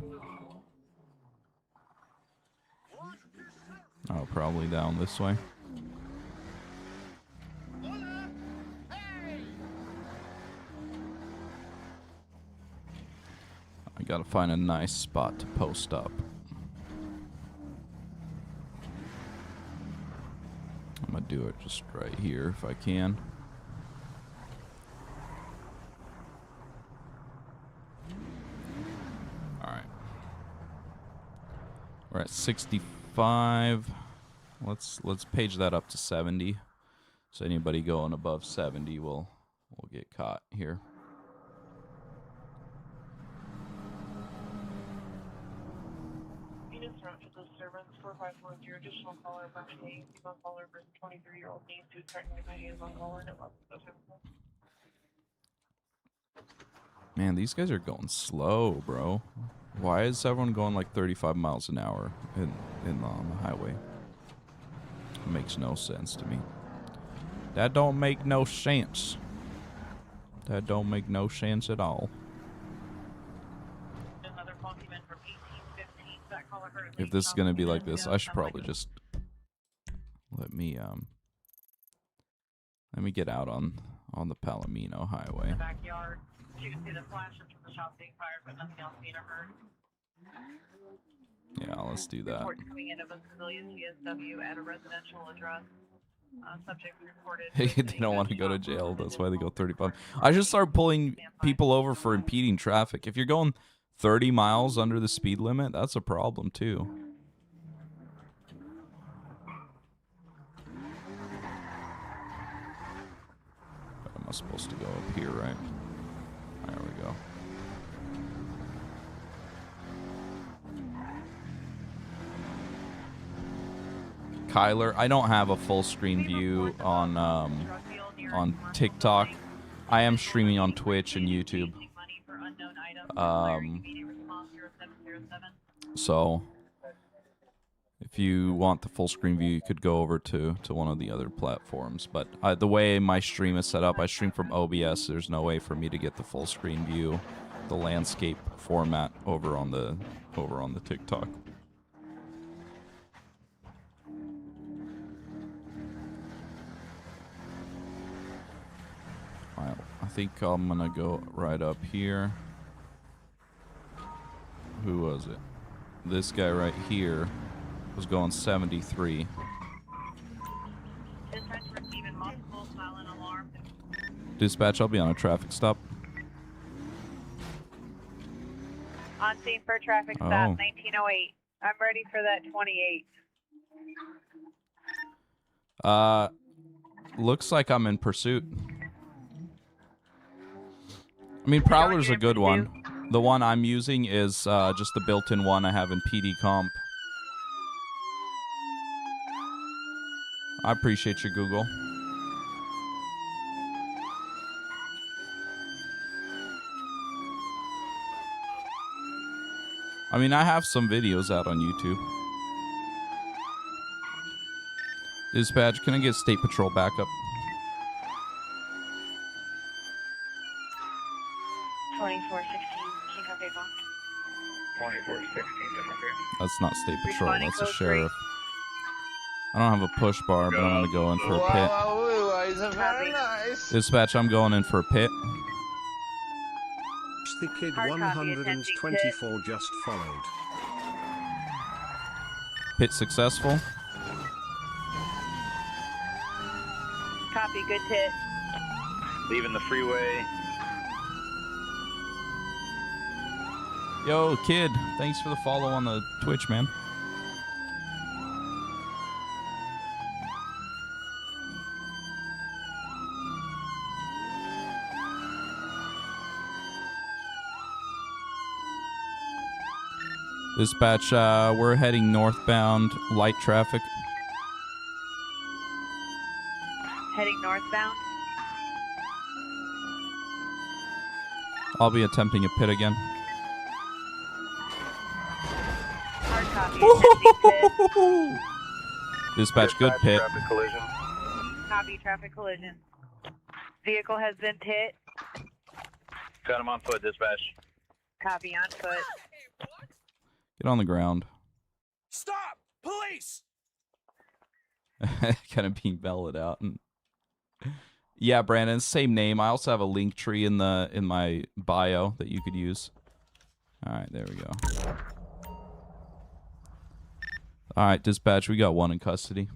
Oh, probably down this way. I gotta find a nice spot to post up. I'm gonna do it just right here if I can. Alright. We're at 65. Let's page that up to 70. So anybody going above 70 will get caught here. Units route to disturbance 4540, additional caller by name, female caller for 23-year-old needs to currently my hands on caller and 11. Man, these guys are going slow, bro. Why is everyone going like 35 miles an hour on the highway? It makes no sense to me. That don't make no sense. That don't make no sense at all. Another document from 1815. That caller heard If this is gonna be like this, I should probably just let me get out on the Palomino Highway. in the backyard. You can see the flashes from the shop being fired, but nothing else being heard. Yeah, let's do that. Report coming in of a civilian CSW at a residential address. Subject reported. They don't want to go to jail. That's why they go 35. I should start pulling people over for impeding traffic. If you're going 30 miles under the speed limit, that's a problem too. But am I supposed to go up here, right? There we go. Kyler, I don't have a full screen view on TikTok. I am streaming on Twitch and YouTube. So if you want the full screen view, you could go over to one of the other platforms. But the way my stream is set up, I stream from OBS. There's no way for me to get the full screen view, the landscape format over on the TikTok. I think I'm gonna go right up here. Who was it? This guy right here was going 73. Dispatch, I'll be on a traffic stop. On scene for traffic stop, 1908. I'm ready for that 28. Looks like I'm in pursuit. I mean, Prowler's a good one. The one I'm using is just the built-in one I have in PD Comp. I appreciate you, Google. I mean, I have some videos out on YouTube. Dispatch, can I get State Patrol backup? 2416, King of Avon. 2416. That's not State Patrol, that's a sheriff. I don't have a push bar, but I'm gonna go in for a pit. Very nice. Dispatch, I'm going in for a pit. The kid 124 just followed. Pit successful. Copy, good hit. Leaving the freeway. Yo, kid, thanks for the follow on the Twitch, man. Dispatch, we're heading northbound, light traffic. Heading northbound. I'll be attempting a pit again. Hard copy, attempting pit. Dispatch, good pit. Traffic collision. Copy, traffic collision. Vehicle has been hit. Got him on foot, dispatch. Copy, on foot. Get on the ground. Stop! Police! Kind of being bellowed out. And yeah, Brandon, same name. I also have a link tree in my bio that you could use. All right, there we go. All right, dispatch, we got one in custody.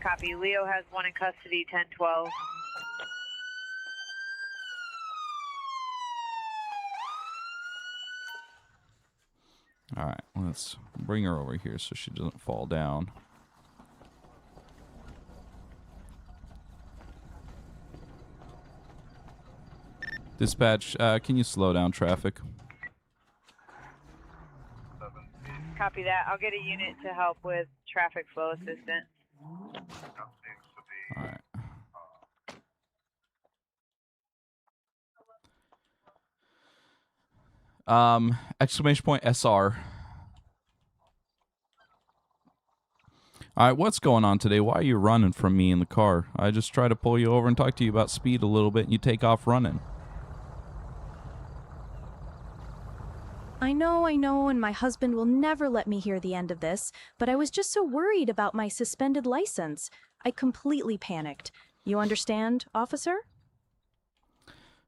Copy, Leo has one in custody, 1012. All right, let's bring her over here so she doesn't fall down. Dispatch, can you slow down traffic? Copy that. I'll get a unit to help with traffic flow assistance. All right. Exclamation point SR. All right, what's going on today? Why are you running from me in the car? I just try to pull you over and talk to you about speed a little bit, and you take off running. I know, and my husband will never let me hear the end of this, but I was just so worried about my suspended license. I completely panicked. You understand, officer?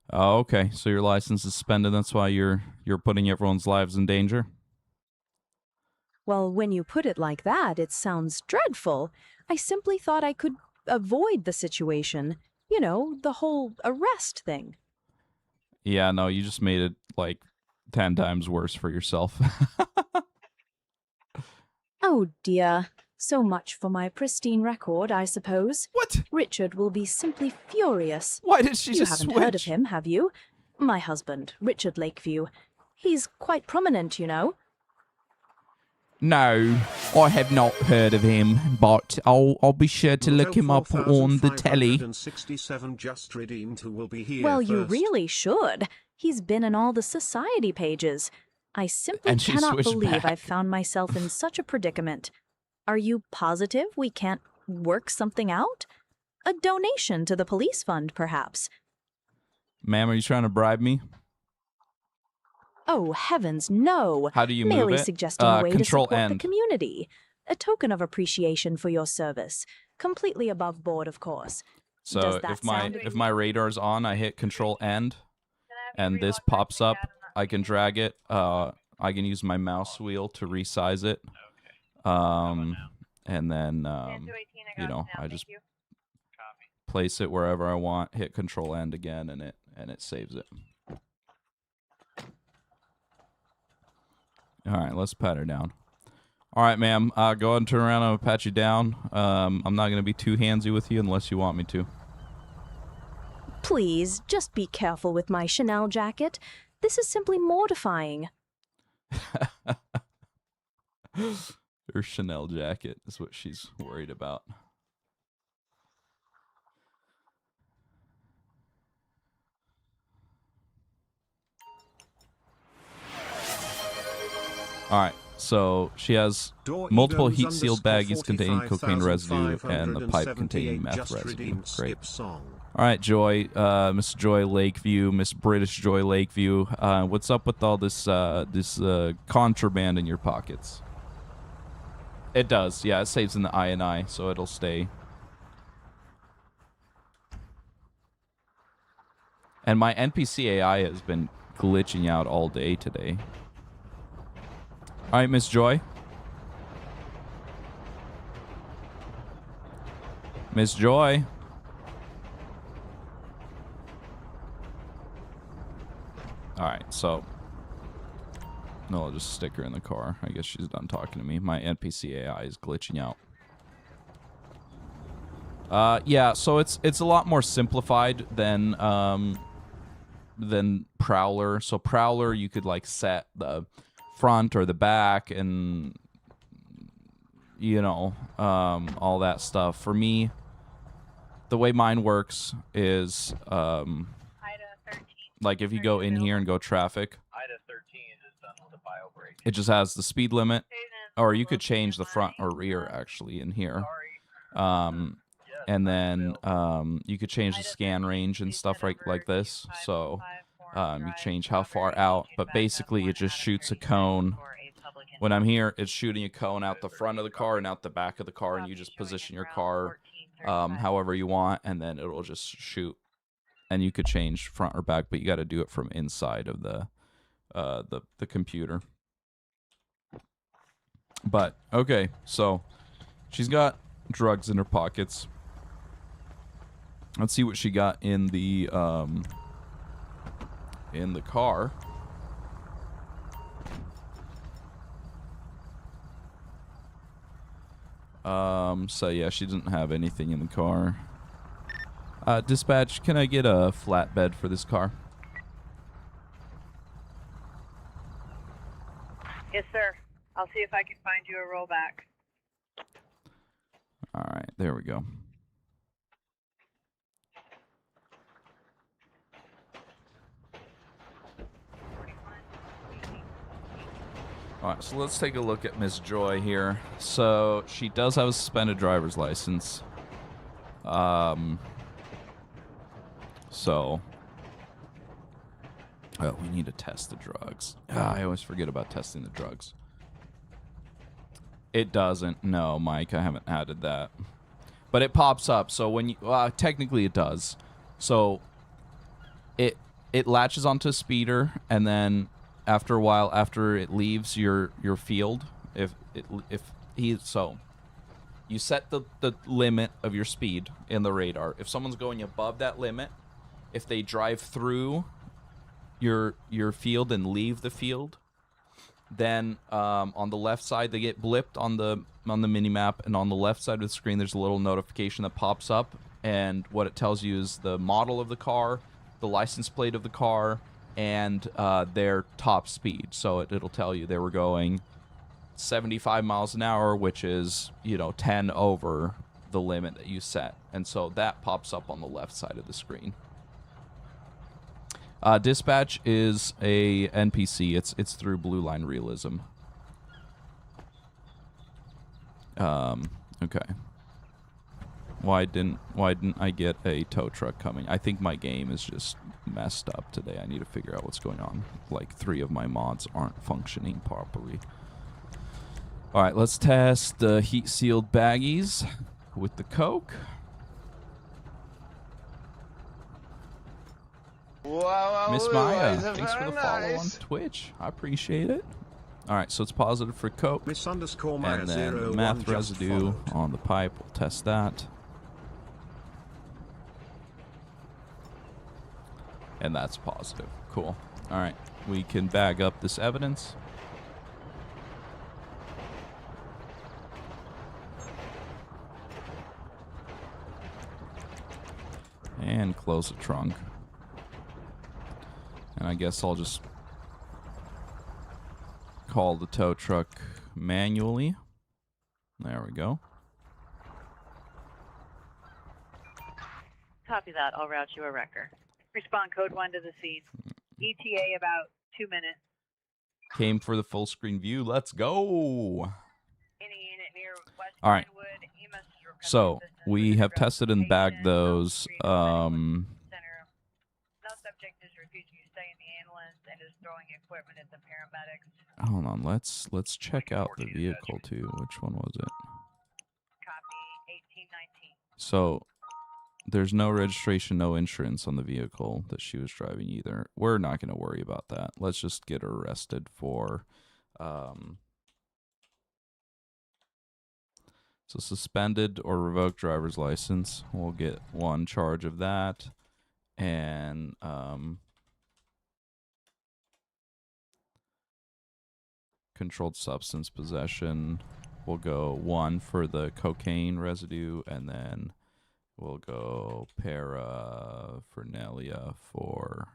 Oh, okay. So your license is suspended. That's why you're putting everyone's lives in danger. Well, when you put it like that, it sounds dreadful. I simply thought I could avoid the situation. You know, the whole arrest thing. Yeah, no, you just made it like 10 times worse for yourself. Oh dear. So much for my pristine record, I suppose. What? Richard will be simply furious. Why did she You just haven't switch? heard of him, have you? My husband, Richard Lakeview. He's quite prominent, you know. No, I have not heard of him, but I'll be sure to look him up on the telly. Just redeemed who will be here Well, you first. really should. He's been in all the society pages. I simply And she cannot switched believe back. I've found myself in such a predicament. Are you positive we can't work something out? A donation to the police fund, perhaps? Ma'am, are you trying to bribe me? Oh, heavens, no. How do you move Merely it? suggesting a way to Control support N. the community. A token of appreciation for your service. Completely above board, of course. So Does that if my radar's on, I hit Control End, and this pops up. I can drag it. I can use my mouse wheel to resize it. And then you know, I just place it wherever I want. Hit Control End again, and it saves it. All right, let's pat her down. All right, ma'am. Go ahead and turn around. I'm gonna pat you down. I'm not gonna be too handsy with you unless you want me to. Please, just be careful with my Chanel jacket. This is simply mortifying. Her Chanel jacket is what she's worried about. All right, so she has multiple heat-sealed baggies containing cocaine residue and the pipe containing meth residue. Great. All right, Joy, Miss Joy Lakeview, Miss British Joy Lakeview. What's up with all this contraband in your pockets? It does, yeah. It saves in the INI, so it'll stay. And my NPC AI has been glitching out all day today. All right, Miss Joy. Miss Joy. Alright, so... No, I'll just stick her in the car. I guess she's done talking to me. My NPC AI is glitching out. Yeah, so it's a lot more simplified than Prowler. So Prowler, you could like set the front or the back and you know, all that stuff. For me, the way mine works is like if you go in here and go traffic, it just has the speed limit, or you could change the front or rear actually in here. And then you could change the scan range and stuff like this. So you change how far out, but basically it just shoots a cone. When I'm here, it's shooting a cone out the front of the car and out the back of the car, and you just position your car however you want, and then it'll just shoot. And you could change front or back, but you got to do it from inside of the computer. But okay, so she's got drugs in her pockets. Let's see what she got in the car. So yeah, she didn't have anything in the car. Dispatch, can I get a flatbed for this car? Yes, sir. I'll see if I can find you a rollback. All right, there we go. All right, so let's take a look at Miss Joy here. So she does have a suspended driver's license. So, oh, we need to test the drugs. I always forget about testing the drugs. It doesn't. No, Mike, I haven't added that. But it pops up. So when you, technically it does. So it latches onto a speeder, and then after a while, after it leaves your field, so you set the limit of your speed in the radar. If someone's going above that limit, if they drive through your field and leave the field, then on the left side they get blipped on the mini-map, and on the left side of the screen there's a little notification that pops up, and what it tells you is the model of the car, the license plate of the car, and their top speed. So it'll tell you they were going 75 miles an hour, which is, 10 over the limit that you set. And so that pops up on the left side of the screen. Dispatch is a NPC. It's through Blue Line Realism. Okay. Why didn't I get a tow truck coming? I think my game is just messed up today. I need to figure out what's going on. Like 3 of my mods aren't functioning properly. All right, let's test the heat-sealed baggies with the Coke. Miss Maya, thanks for the follow on Twitch. I appreciate it. All right, so it's positive for Coke. Miss_Maya and then the math residue on the pipe. We'll test that. And that's positive. Cool. All right, we can bag up this evidence. And close the trunk. And I guess I'll just call the tow truck manually. There we go. Copy that. I'll route you a wrecker. Respond code 1 to the scene. ETA about 2 minutes. Came for the full screen view. Let's go. Any unit near West All right. Glenwood, you must request So assistance we with have drug tested and bagged those. Center. No subject is refusing to stay in the ambulance and is throwing equipment at the paramedics. Hold on. Let's check out the vehicle too. Which one was it? Copy 1819. So there's no registration, no insurance on the vehicle that she was driving either. We're not going to worry about that. Let's just get her arrested for So suspended or revoked driver's license. We'll get 1 charge of that. And controlled substance possession. We'll go 1 for the cocaine residue, and then we'll go paraphernalia for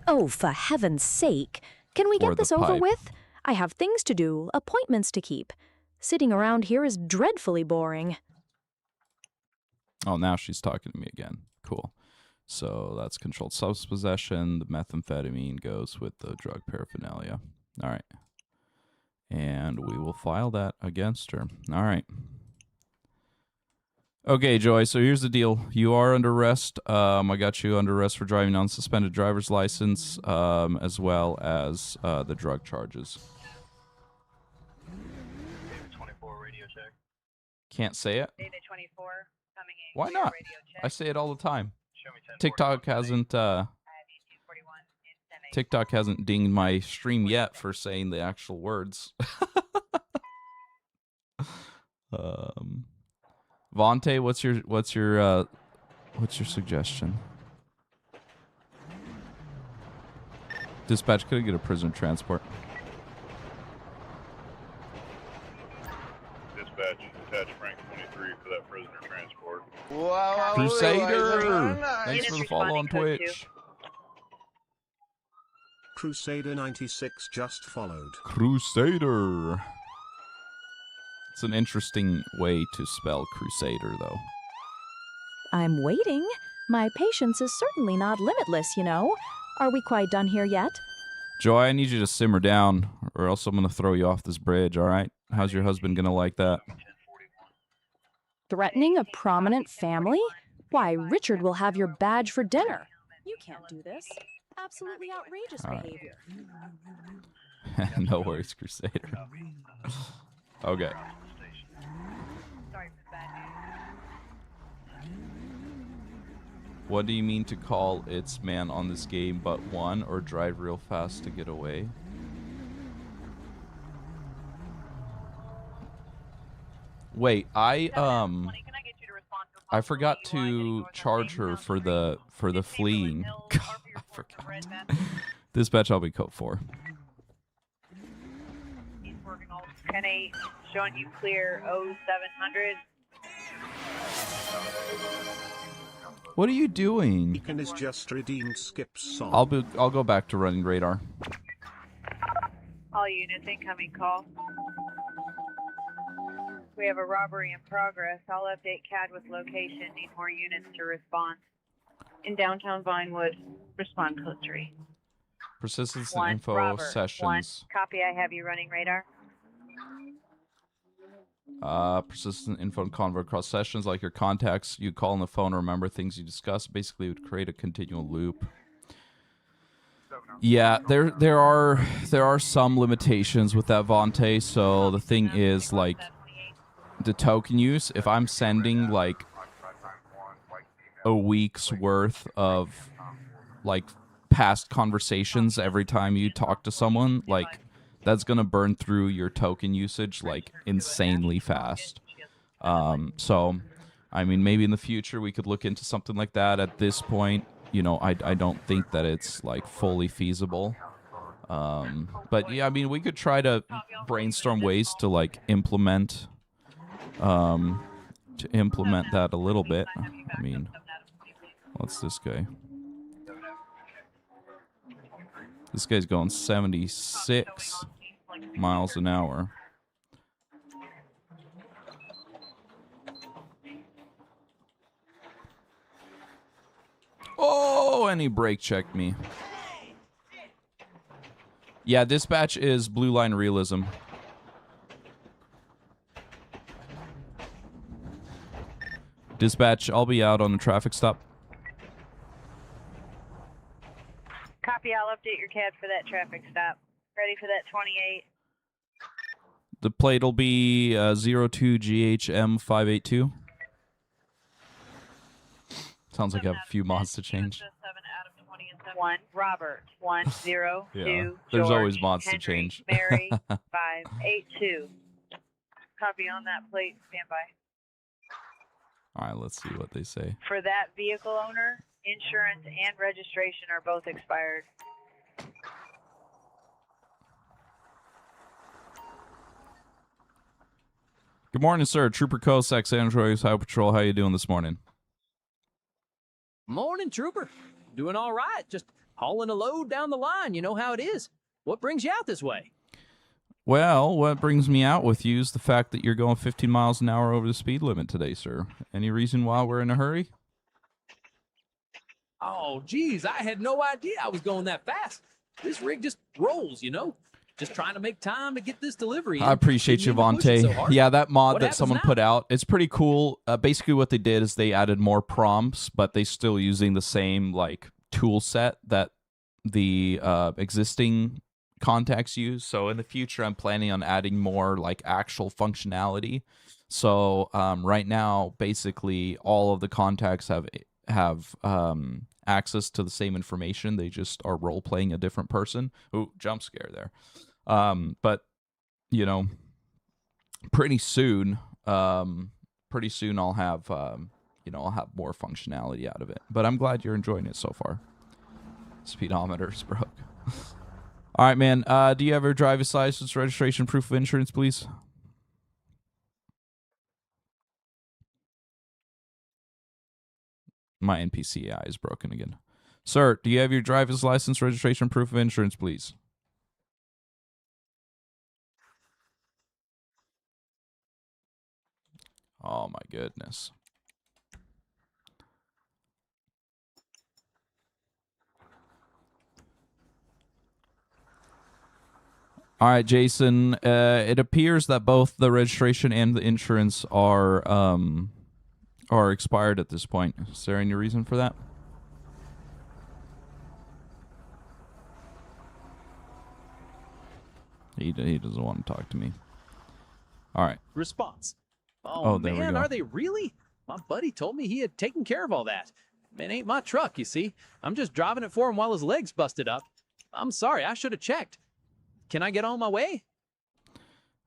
Oh, for heaven's sake. Can we For get this the over pipe. with? I have things to do, appointments to keep. Sitting around here is dreadfully boring. Oh, now she's talking to me again. Cool. So that's controlled substance possession. The methamphetamine goes with the drug paraphernalia. All right. And we will file that against her. All right. Okay, Joy, so here's the deal. You are under arrest. I got you under arrest for driving on suspended driver's license, as well as the drug charges. 24 radio check. Can't say it? Data 24 coming in. Why not? Radio check. I say it all the time. Show me 10. TikTok hasn't dinged my stream yet for saying the actual words. Vontae, what's your suggestion? Dispatch, could I get a prisoner transport? Dispatch, attach Frank 23 for that prisoner transport. Wow, Crusader! Thanks for the follow on Twitch. Crusader 96 just followed. Crusader. It's an interesting way to spell Crusader, though. I'm waiting. My patience is certainly not limitless, you know. Are we quite done here yet? Joy, I need you to simmer down, or else I'm going to throw you off this bridge, all right? How's your husband going to like that? Threatening a prominent family? Why, Richard will have your badge for dinner. You can't do this. Absolutely outrageous All right. behavior. No worries, Crusader. Okay. Sorry for that. What do you mean to call its man on this game but one, or drive real fast to get away? Wait, I forgot to charge her for the fleeing. I forgot. Dispatch, I'll be code 4. 10-8, showing you clear 0700. What are you doing? Beacon is just redeemed Skip's song. I'll go back to running radar. All units, incoming call. We have a robbery in progress. I'll update CAD with location. Need more units to respond. In downtown Vinewood, respond code 3. Persistence and 1, info Robert. sessions. 1, copy, I have you running radar. Persistent info and convo across sessions, like your contacts you call on the phone or remember things you discuss. Basically, it would create a continual loop. Yeah, there are some limitations with that, Vontae. So the thing is, like, the token use, if I'm sending like a week's worth of like past conversations every time you talk to someone, like that's gonna burn through your token usage like insanely fast. So I mean, maybe in the future we could look into something like that. At this point, you know, I don't think that it's like fully feasible. But yeah, I mean, we could try to brainstorm ways to like implement that a little bit. I mean, what's this guy? This guy's going 76 miles an hour. Oh, and he brake checked me. Yeah, dispatch is Blue Line Realism. Dispatch, I'll be out on the traffic stop. Copy, I'll update your CAD for that traffic stop. Ready for that 28. The plate will be 02GHM582. Sounds like I have a few mods to change. 1, Robert. 1, 0, Yeah. 2, There's George, always mods to Henry, change. Mary, 5, 8, 2. Copy on that plate. Stand by. All right, let's see what they say. For that vehicle owner, insurance and registration are both expired. Good morning, sir. Trooper Cossack, San Andreas Highway Patrol. How you doing this morning? Morning, Trooper. Doing all right. Just hauling a load down the line. You know how it is. What brings you out this way? Well, what brings me out with you is the fact that you're going 15 miles an hour over the speed limit today, sir. Any reason why we're in a hurry? Oh, geez, I had no idea I was going that fast. This rig just rolls, you know? Just trying to make time to get this delivery in. I appreciate you, Didn't mean to push it so Vontae. hard. Yeah, that mod What that happens someone now? put out, it's pretty cool. Basically what they did is they added more prompts, but they still using the same like tool set that the existing contacts use. So in the future, I'm planning on adding more like actual functionality. So right now, basically all of the contacts have access to the same information. They just are role playing a different person. Ooh, jump scare there. But you know, pretty soon I'll have I'll have more functionality out of it. But I'm glad you're enjoying it so far. Speedometer's broke. All right, man. Do you have your driver's license, registration, proof of insurance, please? My NPC AI is broken again. Sir, do you have your driver's license, registration, proof of insurance, please? Oh, my goodness. All right, Jason. It appears that both the registration and the insurance are expired at this point. Is there any reason for that? He doesn't want to talk to me. All right. Response. Oh, there we man, go. are they really? My buddy told me he had taken care of all that. Man, ain't my truck, you see. I'm just driving it for him while his leg's busted up. I'm sorry, I should have checked. Can I get on my way?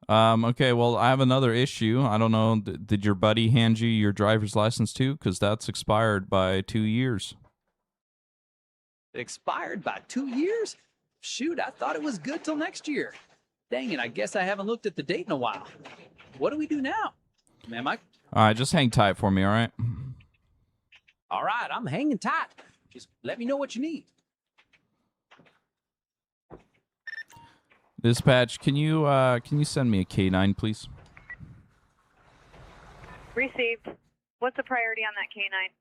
Okay, well, I have another issue. I don't know. Did your buddy hand you your driver's license too? Because that's expired by 2 years. Expired by 2 years? Shoot, I thought it was good till next year. Dang it, I guess I haven't looked at the date in a while. What do we do now? Am I... All right, just hang tight for me, all right? All right, I'm hanging tight. Just let me know what you need. Dispatch, can you send me a K9, please? Received. What's the priority on that K9?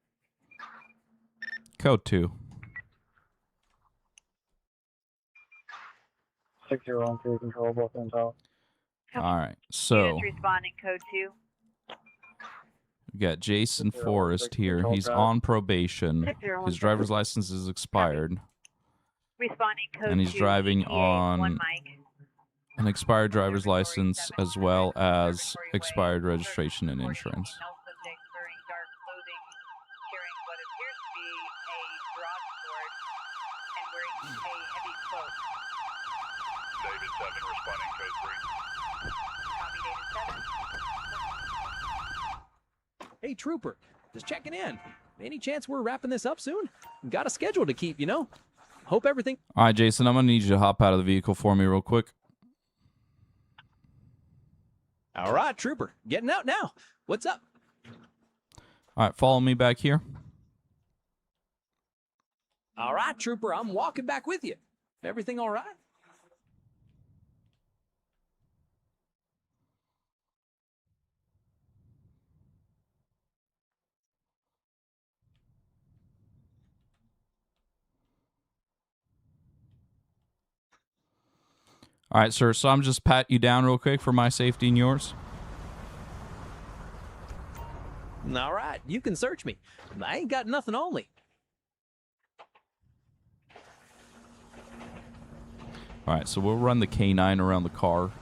Code 2. 6013 control, both ends out. All right, so Units responding, code 2. we got Jason Forrest here. He's on probation. His driver's license is expired. Responding, code 2. And he's driving ETA, on one mic. an expired driver's license as well as expired registration and insurance. No subject wearing dark clothing, carrying what appears to be a broadsword, and wearing a heavy cloak. David 7 responding code 3. Copy, David 7. Hey, Trooper, just checking in. Any chance we're wrapping this up soon? Got a schedule to keep, you know? Hope everything... All right, Jason, I'm going to need you to hop out of the vehicle for me real quick. All right, Trooper, getting out now. What's up? All right, follow me back here. All right, Trooper, I'm walking back with you. Everything all right? All right, sir, so I'm just pat you down real quick for my safety and yours. All right, you can search me. I ain't got nothing on me. All right, so we'll run the K9 around the car.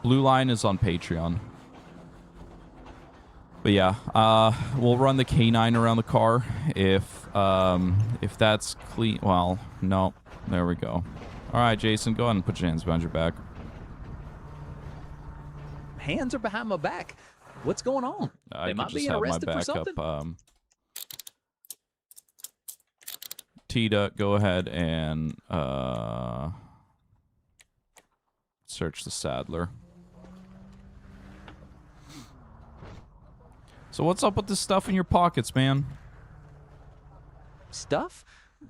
Blue line is on Patreon. But yeah, we'll run the K9 around the car if that's clean. Well, no, there we go. All right, Jason, go ahead and put your hands behind your back. hands are behind my back. What's going on? I They could might just be have my arrested for something. backup. T-Duck, go ahead and search the Saddler. So what's up with this stuff in your pockets, man? Stuff?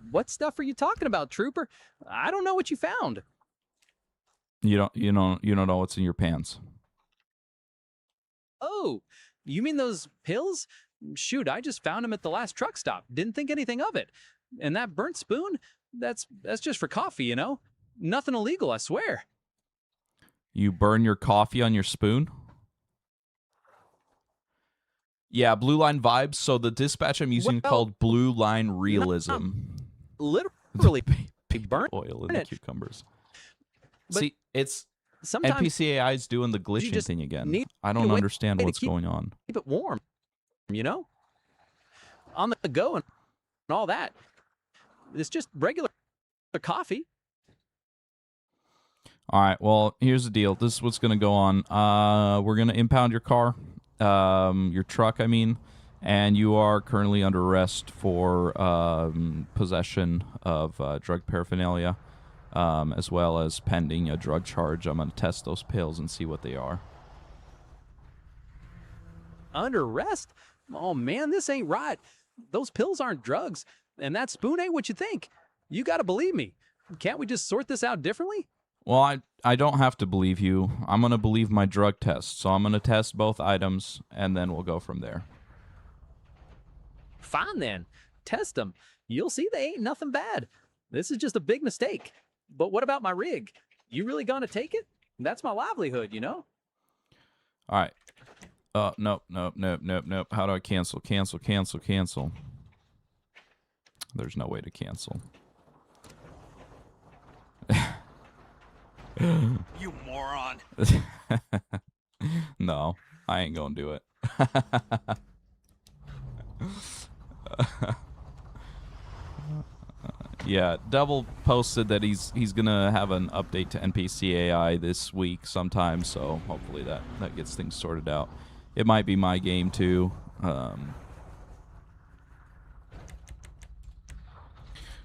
What stuff are you talking about, Trooper? I don't know what you found. You don't know what's in your pants. Oh, you mean those pills? Shoot, I just found them at the last truck stop. Didn't think anything of it. And that burnt spoon? That's just for coffee, you know? Nothing illegal, I swear. You burn your coffee on your spoon? Yeah, Blue Line vibes. So the dispatch I'm using called Blue Line Realism. Literally burn oil in the cucumbers. But see, it's sometimes NPCAI is doing the glitching thing again. I don't understand what's going on. Keep it warm, you know? On the go and all that. It's just regular coffee. All right, well, here's the deal. This is what's going to go on. We're going to impound your car, your truck, I mean, and you are currently under arrest for possession of drug paraphernalia, as well as pending a drug charge. I'm going to test those pills and see what they are. Under arrest? Oh, man, this ain't right. Those pills aren't drugs, and that spoon ain't what you think. You got to believe me. Can't we just sort this out differently? Well, I don't have to believe you. I'm going to believe my drug test. So I'm going to test both items, and then we'll go from there. Fine, then. Test them. You'll see they ain't nothing bad. This is just a big mistake. But what about my rig? You really gonna take it? That's my livelihood, you know? All right. Nope. How do I cancel? Cancel. There's no way to cancel. You moron. No, I ain't gonna do it. Yeah, Devil posted that he's gonna have an update to NPCAI this week sometime, so hopefully that gets things sorted out. It might be my game too. All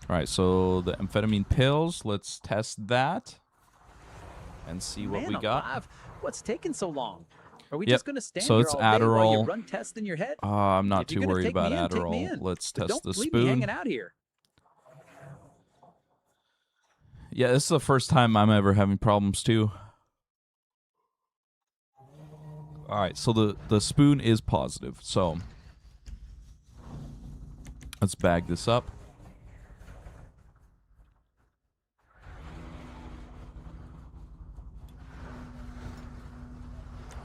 right, so the amphetamine pills, let's test that and see what we got. Alive. What's taking so long? Are we Yep. just going to stand So here it's all day while you Adderall. run tests in your head? I'm not If you're too gonna worried take me about in, take me Adderall. in. Let's But test the don't leave me spoon. hanging out here. Yeah, this is the first time I'm ever having problems too. All right, so the spoon is positive. So let's bag this up.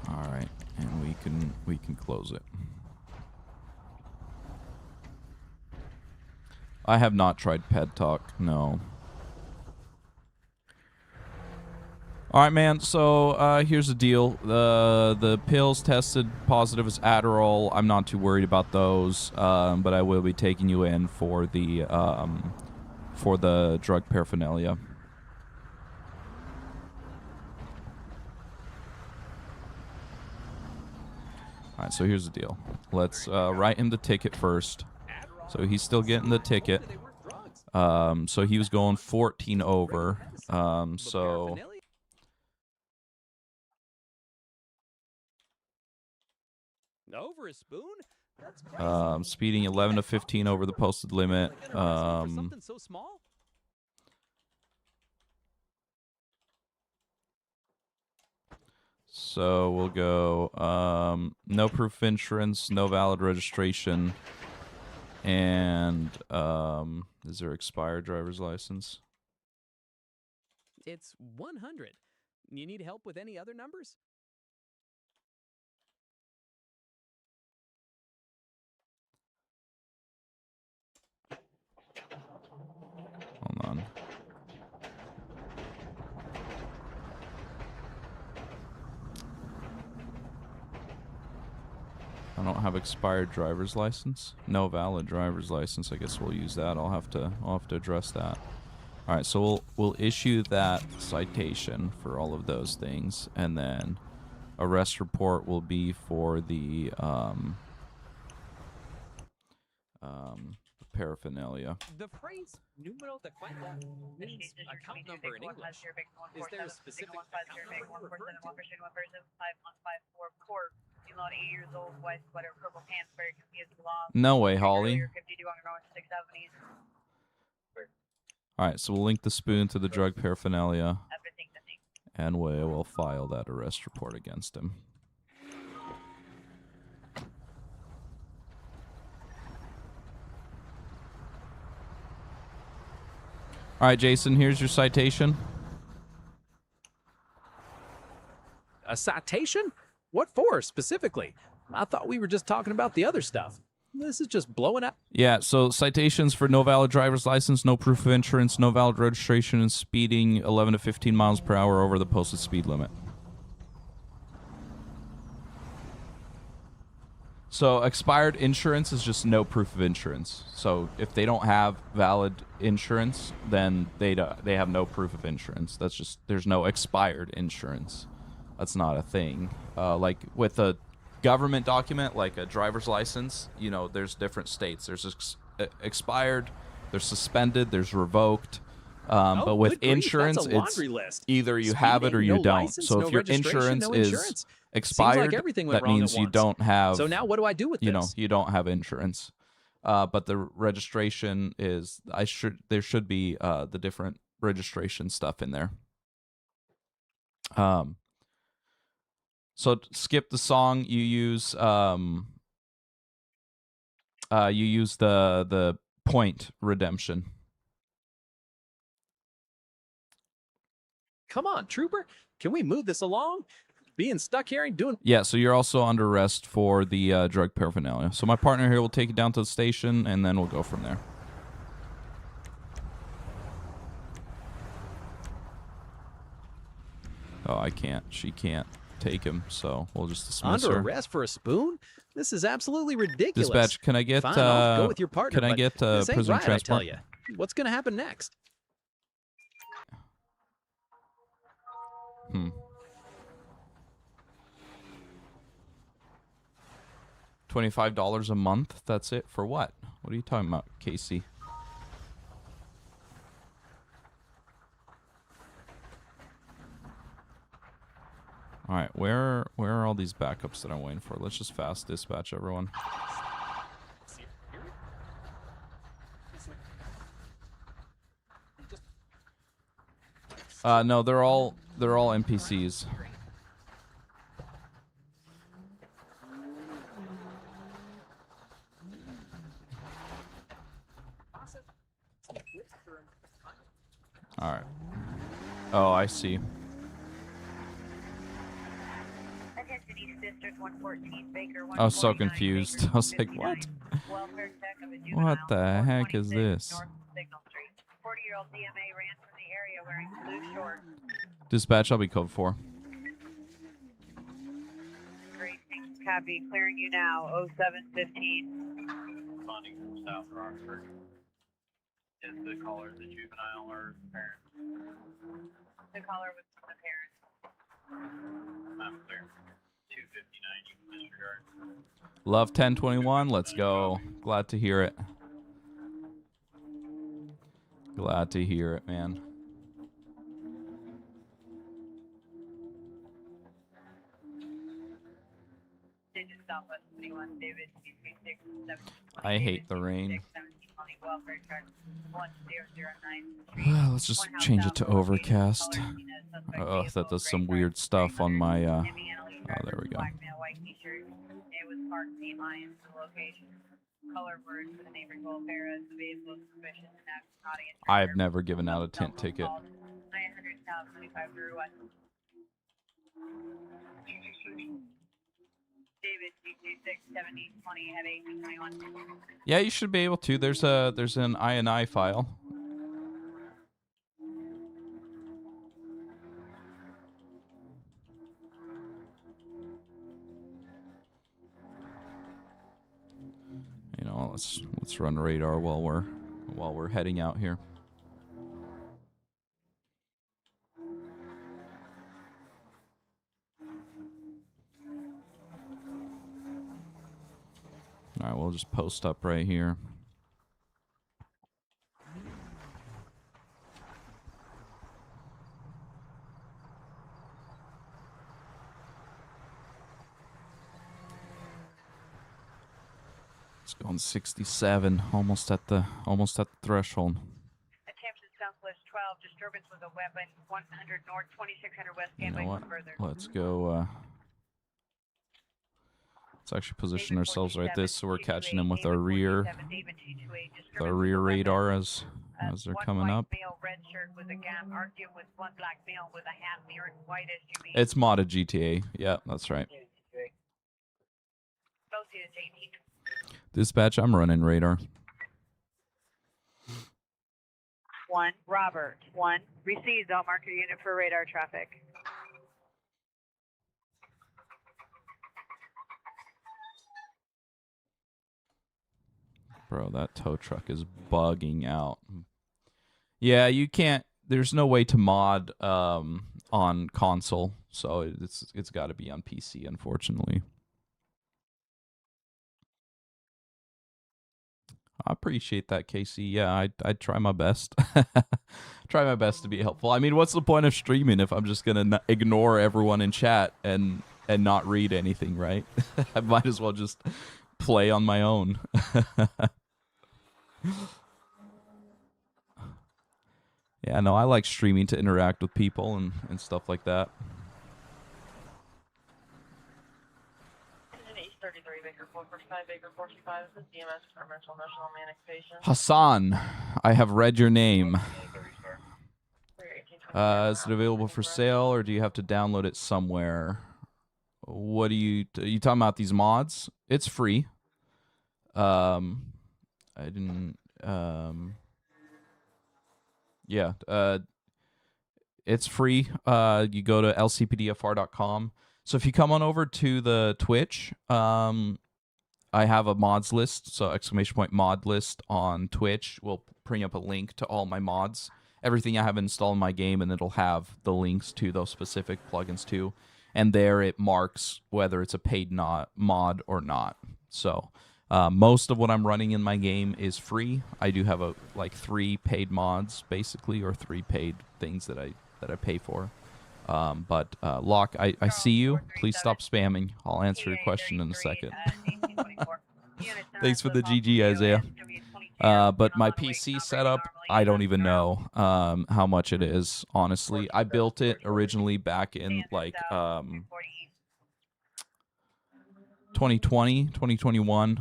All right, and we can close it. I have not tried Ped Talk. No. All right, man. So here's the deal. The pills tested positive as Adderall. I'm not too worried about those, but I will be taking you in for the drug paraphernalia. All right. So here's the deal. Let's write him the ticket first. So he's still getting the ticket. So he was going 14 over. So. Over a spoon? That's crazy. Speeding 11 to 15 over the posted limit. Something so small? So we'll go no proof of insurance, no valid registration, and is there expired driver's license? It's 100. You need help with any other numbers? Hold on. I don't have expired driver's license. No valid driver's license. I guess we'll use that. I'll have to address that. All right, so we'll issue that citation for all of those things, and then arrest report will be for the paraphernalia. The phrase numero de cuenta means account number in English. Is there a specific account number referring to? 8 years old, white sweater, purple pants, very confused law. No way, Holly. 52 on the 670s. All right, so we'll link the spoon to the drug paraphernalia, and we will file that arrest report against him. All right, Jason, here's your citation. A citation? What for, specifically? I thought we were just talking about the other stuff. This is just blowing up. Yeah, so citations for no valid driver's license, no proof of insurance, no valid registration, and speeding 11 to 15 miles per hour over the posted speed limit. So expired insurance is just no proof of insurance. So if they don't have valid insurance, then they have no proof of insurance. That's just, there's no expired insurance. That's not a thing. Like with a government document, like a driver's license, you know, there's different states. There's expired, there's suspended, there's revoked. But with insurance, it's either you have it or you don't. So if your insurance is expired, that means you don't have. So now what do I do with this? You know, you don't have insurance. But the registration is, there should be the different registration stuff in there. So skip the song. You use the point redemption. Come on, trooper. Can we move this along? Being stuck here ain't doing... Yeah, so you're also under arrest for the drug paraphernalia. So my partner here will take you down to the station, and then we'll go from there. Oh, I can't. She can't take him, so we'll just dismiss Under her. arrest for a spoon? This is absolutely ridiculous. Dispatch, can I get Fine, I'll go with your partner, can I but get this ain't prisoner right, transport? I tell you. What's going to happen next? $25 a month? That's it? For what? What are you talking about, Casey? All right, where are all these backups that I'm waiting for? Let's just fast dispatch everyone. No, they're all NPCs. All right. Oh, I see. I was so confused. I was like, what? What the heck is this? 40-year-old DMA ran from the area wearing blue shorts. Dispatch, I'll be code 4. Great, copy. Clearing you now, 0715. Responding from South Rockford. Is the caller the juvenile or parent? The caller was from the parent. I'm clear. 259, you can disregard. Love 1021. Let's go. Glad to hear it. Glad to hear it, man. I hate the rain. Let's just change it to overcast. Oh, that does some weird stuff on my, oh, there we go. I've never given out a tint ticket. Yeah, you should be able to. There's an INI file. You know, let's run radar while we're heading out here. All right, we'll just post up right here. It's going 67, almost at the threshold. Attention Southwest 12, disturbance with a weapon, 100 north, 2600 west, You standby know what? for further. Let's go. Let's actually position ourselves right this, so we're catching them with our rear radar as they're coming up. Male, red shirt with a gap, arguing with one black male with a hat mirrored white SUV. It's modded GTA. Yeah, that's right. Dispatch, I'm running radar. 1, Robert. 1, received. I'll mark your unit for radar traffic. Bro, that tow truck is bugging out. Yeah, you can't. There's no way to mod on console, so it's got to be on PC, unfortunately. I appreciate that, Casey. Yeah, I'd try my best. Try my best to be helpful. I mean, what's the point of streaming if I'm just gonna ignore everyone in chat and not read anything, right? I might as well just play on my own. Yeah, no, I like streaming to interact with people and stuff like that. Hassan, I have read your name. Is it available for sale, or do you have to download it somewhere? What are you talking about? These mods? It's free. I didn't. Yeah. It's free. You go to lcpdfr.com. So if you come on over to the Twitch, I have a mods list, so ! mod list on Twitch will bring up a link to all my mods, everything I have installed in my game, and it'll have the links to those specific plugins too. And there it marks whether it's a paid mod or not. So most of what I'm running in my game is free. I do have like 3 paid mods basically, or 3 paid things that I pay for. But Locke, I see you. Please stop spamming. I'll answer your question in a second. Thanks for the GG, Isaiah. But my PC setup, I don't even know how much it is, honestly. I built it originally back in like 2020, 2021.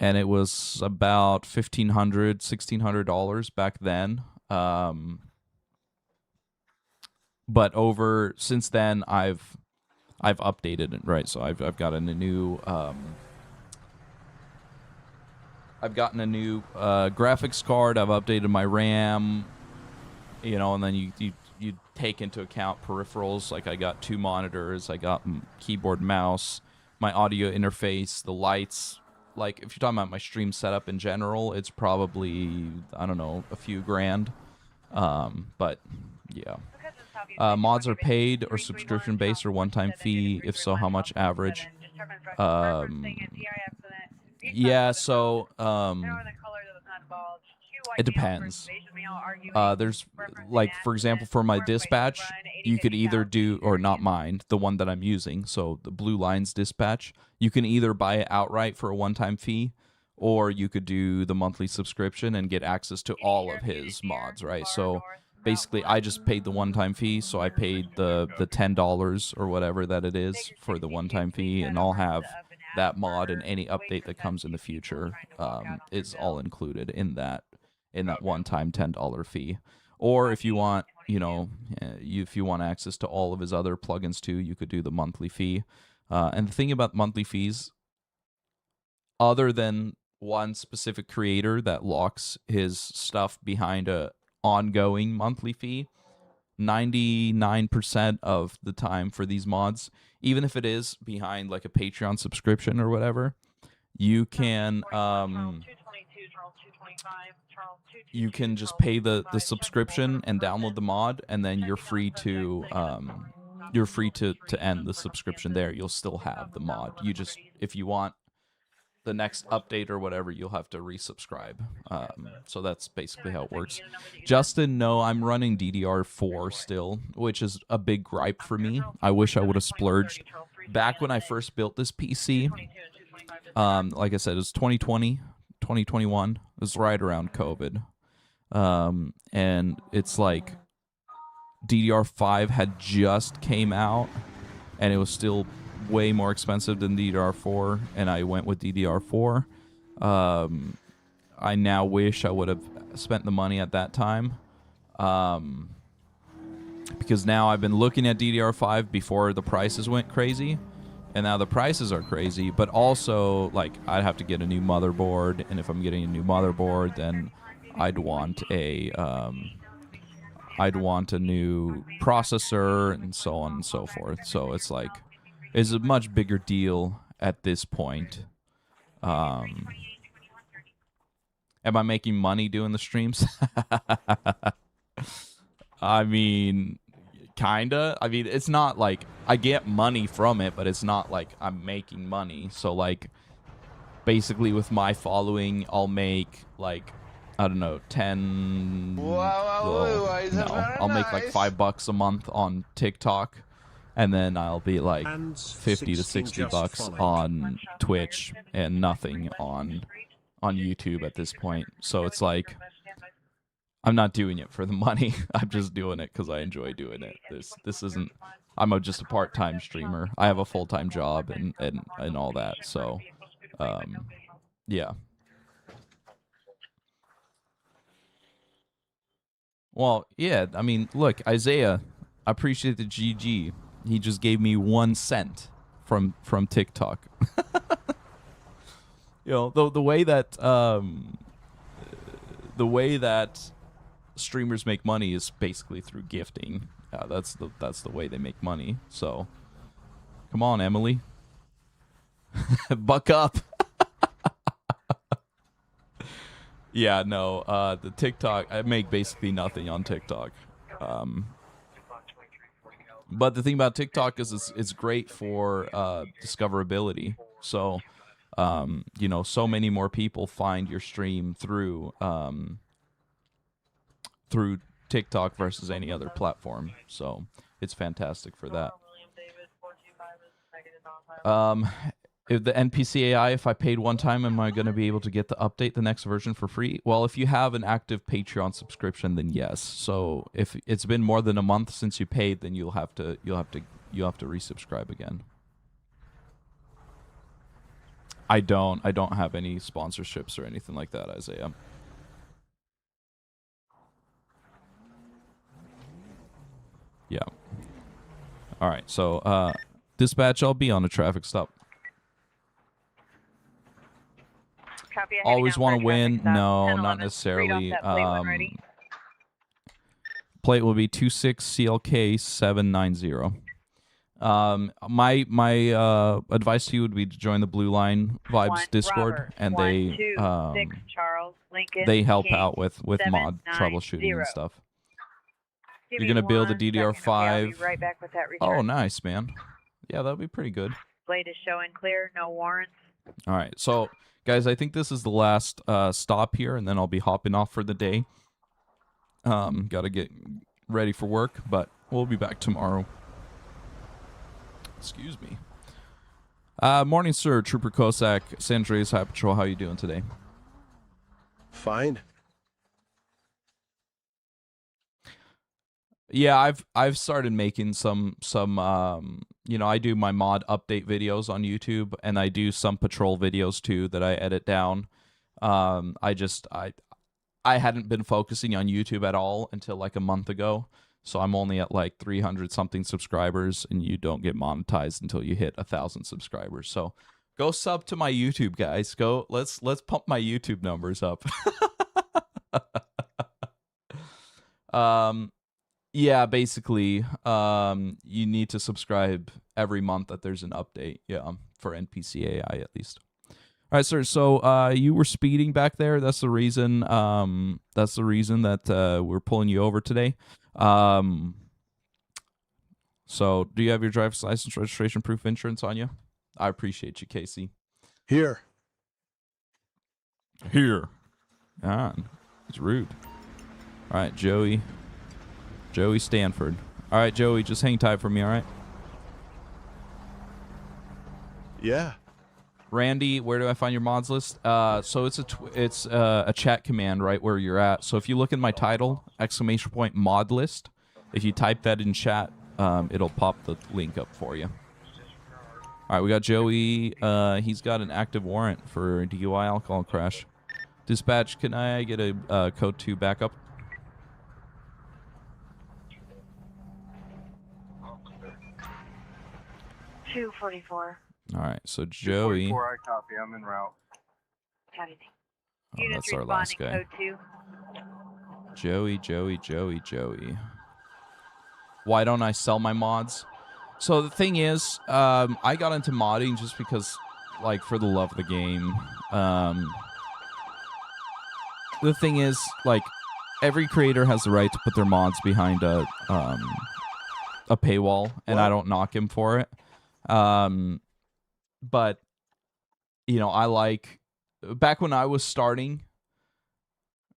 And it was about $1,500, $1,600 back then. But since then, I've updated it, right? So I've gotten a new graphics card. I've updated my RAM, and then you take into account peripherals. Like I got 2 monitors, I got keyboard, mouse, my audio interface, the lights. Like if you're talking about my stream setup in general, it's probably, I don't know, a few grand. But yeah. Mods are paid or subscription based or one-time fee. If so, how much average? Yeah, so it depends. There's like, for example, for my dispatch, you could either do, or not mine, the one that I'm using, so the Blue Lines dispatch, you can either buy it outright for a one-time fee, or you could do the monthly subscription and get access to all of his mods, right? So basically, I just paid the one-time fee, so I paid the $10 or whatever that it is for the one-time fee, and I'll have that mod and any update that comes in the future is all included in that one-time $10 fee. Or if you want, if you want access to all of his other plugins too, you could do the monthly fee. And the thing about monthly fees, other than one specific creator that locks his stuff behind a ongoing monthly fee, 99% of the time for these mods, even if it is behind like a Patreon subscription or whatever, you can just pay the subscription and download the mod, and then you're free to you're free to end the subscription there. You'll still have the mod. You just, if you want the next update or whatever, you'll have to resubscribe. So that's basically how it works. Justin, no, I'm running DDR4 still, which is a big gripe for me. I wish I would have splurged. Back when I first built this PC, like I said, it was 2020, 2021. It was right around COVID. And it's like DDR5 had just came out, and it was still way more expensive than DDR4, and I went with DDR4. I now wish I would have spent the money at that time, because now I've been looking at DDR5 before the prices went crazy, and now the prices are crazy, but also, like, I'd have to get a new motherboard, and if I'm getting a new motherboard, then I'd want a new processor, and so on and so forth. So it's like, it's a much bigger deal at this point. Am I making money doing the streams? I mean, kinda. I mean, it's not like I get money from it, but it's not like I'm making money. So, like, basically with my following, I'll make, like, I don't know, 10... I'll make like $5 a month on TikTok. And then I'll be like 50 to 60 bucks on Twitch and nothing on YouTube at this point. So it's like, I'm not doing it for the money. I'm just doing it because I enjoy doing it. This isn't, I'm just a part-time streamer. I have a full-time job and all that. So, yeah. Well, yeah, I mean, look, Isaiah, I appreciate the GG. He just gave me 1 cent from TikTok. You know, the way that streamers make money is basically through gifting. That's the way they make money. So, come on, Emily, buck up. Yeah, no, the TikTok, I make basically nothing on TikTok. But the thing about TikTok is it's great for discoverability. So, you know, so many more people find your stream through TikTok versus any other platform. So it's fantastic for that. If the NPC AI, if I paid one time, am I going to be able to get the update, the next version for free? Well, if you have an active Patreon subscription, then yes. So if it's been more than a month since you paid, then you'll have to resubscribe again. I don't have any sponsorships or anything like that, Isaiah. Yeah. All right. So dispatch, I'll be on a traffic stop. Always want to win? No, not necessarily. Plate will be 26CLK790. My advice to you would be to join the Blue Line Vibes Discord, and they help out with mod troubleshooting and stuff. You're gonna build a DDR5. Okay, right back with that oh, nice, man. Yeah, that'd be pretty good. Blade is showing clear, no warrants. All right, so guys, I think this is the last stop here, and then I'll be hopping off for the day. Gotta get ready for work, but we'll be back tomorrow. Excuse me. Morning, sir. Trooper Cossack, San Andreas High Patrol. How you doing today? Fine. Yeah, I've started making some you know, I do my mod update videos on YouTube, and I do some patrol videos too that I edit down. I hadn't been focusing on YouTube at all until like a month ago. So I'm only at like 300 something subscribers, and you don't get monetized until you hit 1,000 subscribers. So go sub to my YouTube, guys. Go, let's pump my YouTube numbers up. Yeah, basically, you need to subscribe every month that there's an update. Yeah, for NPCAI at least. All right, sir. So you were speeding back there. That's the reason. That we're pulling you over today. So, do you have your driver's license, registration, proof, insurance on you? I appreciate you, Casey. Here. Here. Ah, it's rude. All right, Joey. Joey Stanford. All right, Joey, just hang tight for me, all right? Yeah. Randy, where do I find your mods list? So it's a chat command right where you're at. So if you look in my title, ! mod list, if you type that in chat, it'll pop the link up for you. All right, we got Joey. He's got an active warrant for DUI alcohol crash. Dispatch, can I get a code 2 backup? $244. All right, so Joey. 244, I copy. I'm en route. Oh, that's our last guy. Code 2. Joey. Why don't I sell my mods? So the thing is, I got into modding just because, like, for the love of the game. The thing is, like, every creator has the right to put their mods behind a paywall, and I don't knock him for it. But, you know, I like, back when I was starting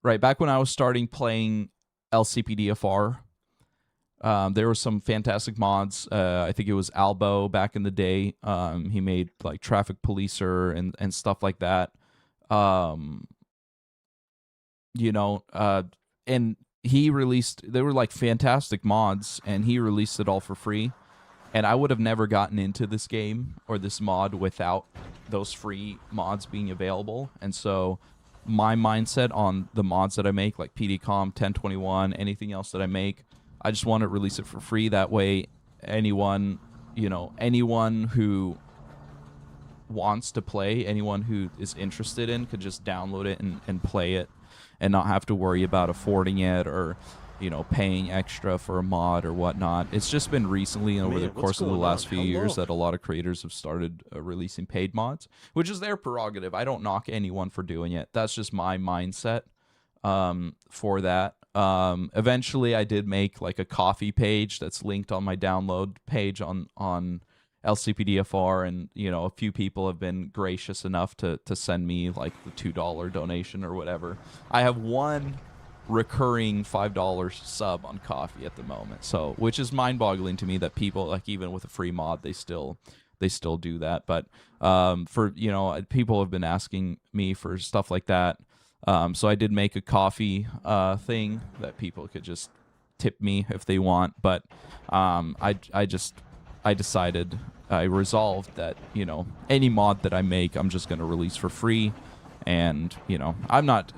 playing LCPDFR, there were some fantastic mods. I think it was Albo back in the day. He made like Traffic Policer and stuff like that. You know, and he released, they were like fantastic mods, and he released it all for free. And I would have never gotten into this game or this mod without those free mods being available. And so my mindset on the mods that I make, like PDCom, 1021, anything else that I make, I just want to release it for free. That way anyone, you know, anyone who wants to play, anyone who is interested in could just download it and play it and not have to worry about affording it or, you know, paying extra for a mod or whatnot. It's just been recently over the course of the last few years that a lot of creators have started releasing paid mods, which is their prerogative. I don't knock anyone for doing it. That's just my mindset for that. Eventually, I did make like a coffee page that's linked on my download page on LCPDFR, and you know, a few people have been gracious enough to send me like the $2 donation or whatever. I have one recurring $5 sub on coffee at the moment, so which is mind-boggling to me that people, like, even with a free mod, they still do that. But for, you know, people have been asking me for stuff like that, so I did make a coffee thing that people could just tip me if they want. But I decided, I resolved that, you know, any mod that I make, I'm just going to release for free. And, you know, I'm not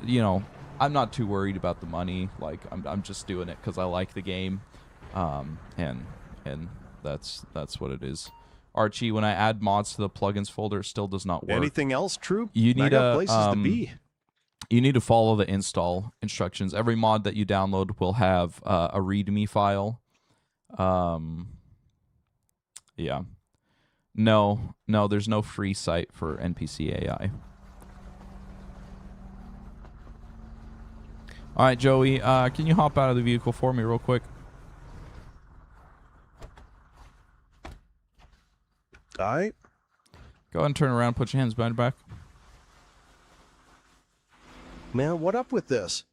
too worried about the money. Like, I'm just doing it because I like the game, and that's what it is. Archie, when I add mods to the plugins folder, it still does not work. Anything else, Troop? You need places to be. You need to follow the install instructions. Every mod that you download will have a README file. Yeah. No, there's no free site for NPC AI. All right, Joey, can you hop out of the vehicle for me real quick? All right. Go ahead and turn around, put your hands behind your back. Man, what up with this?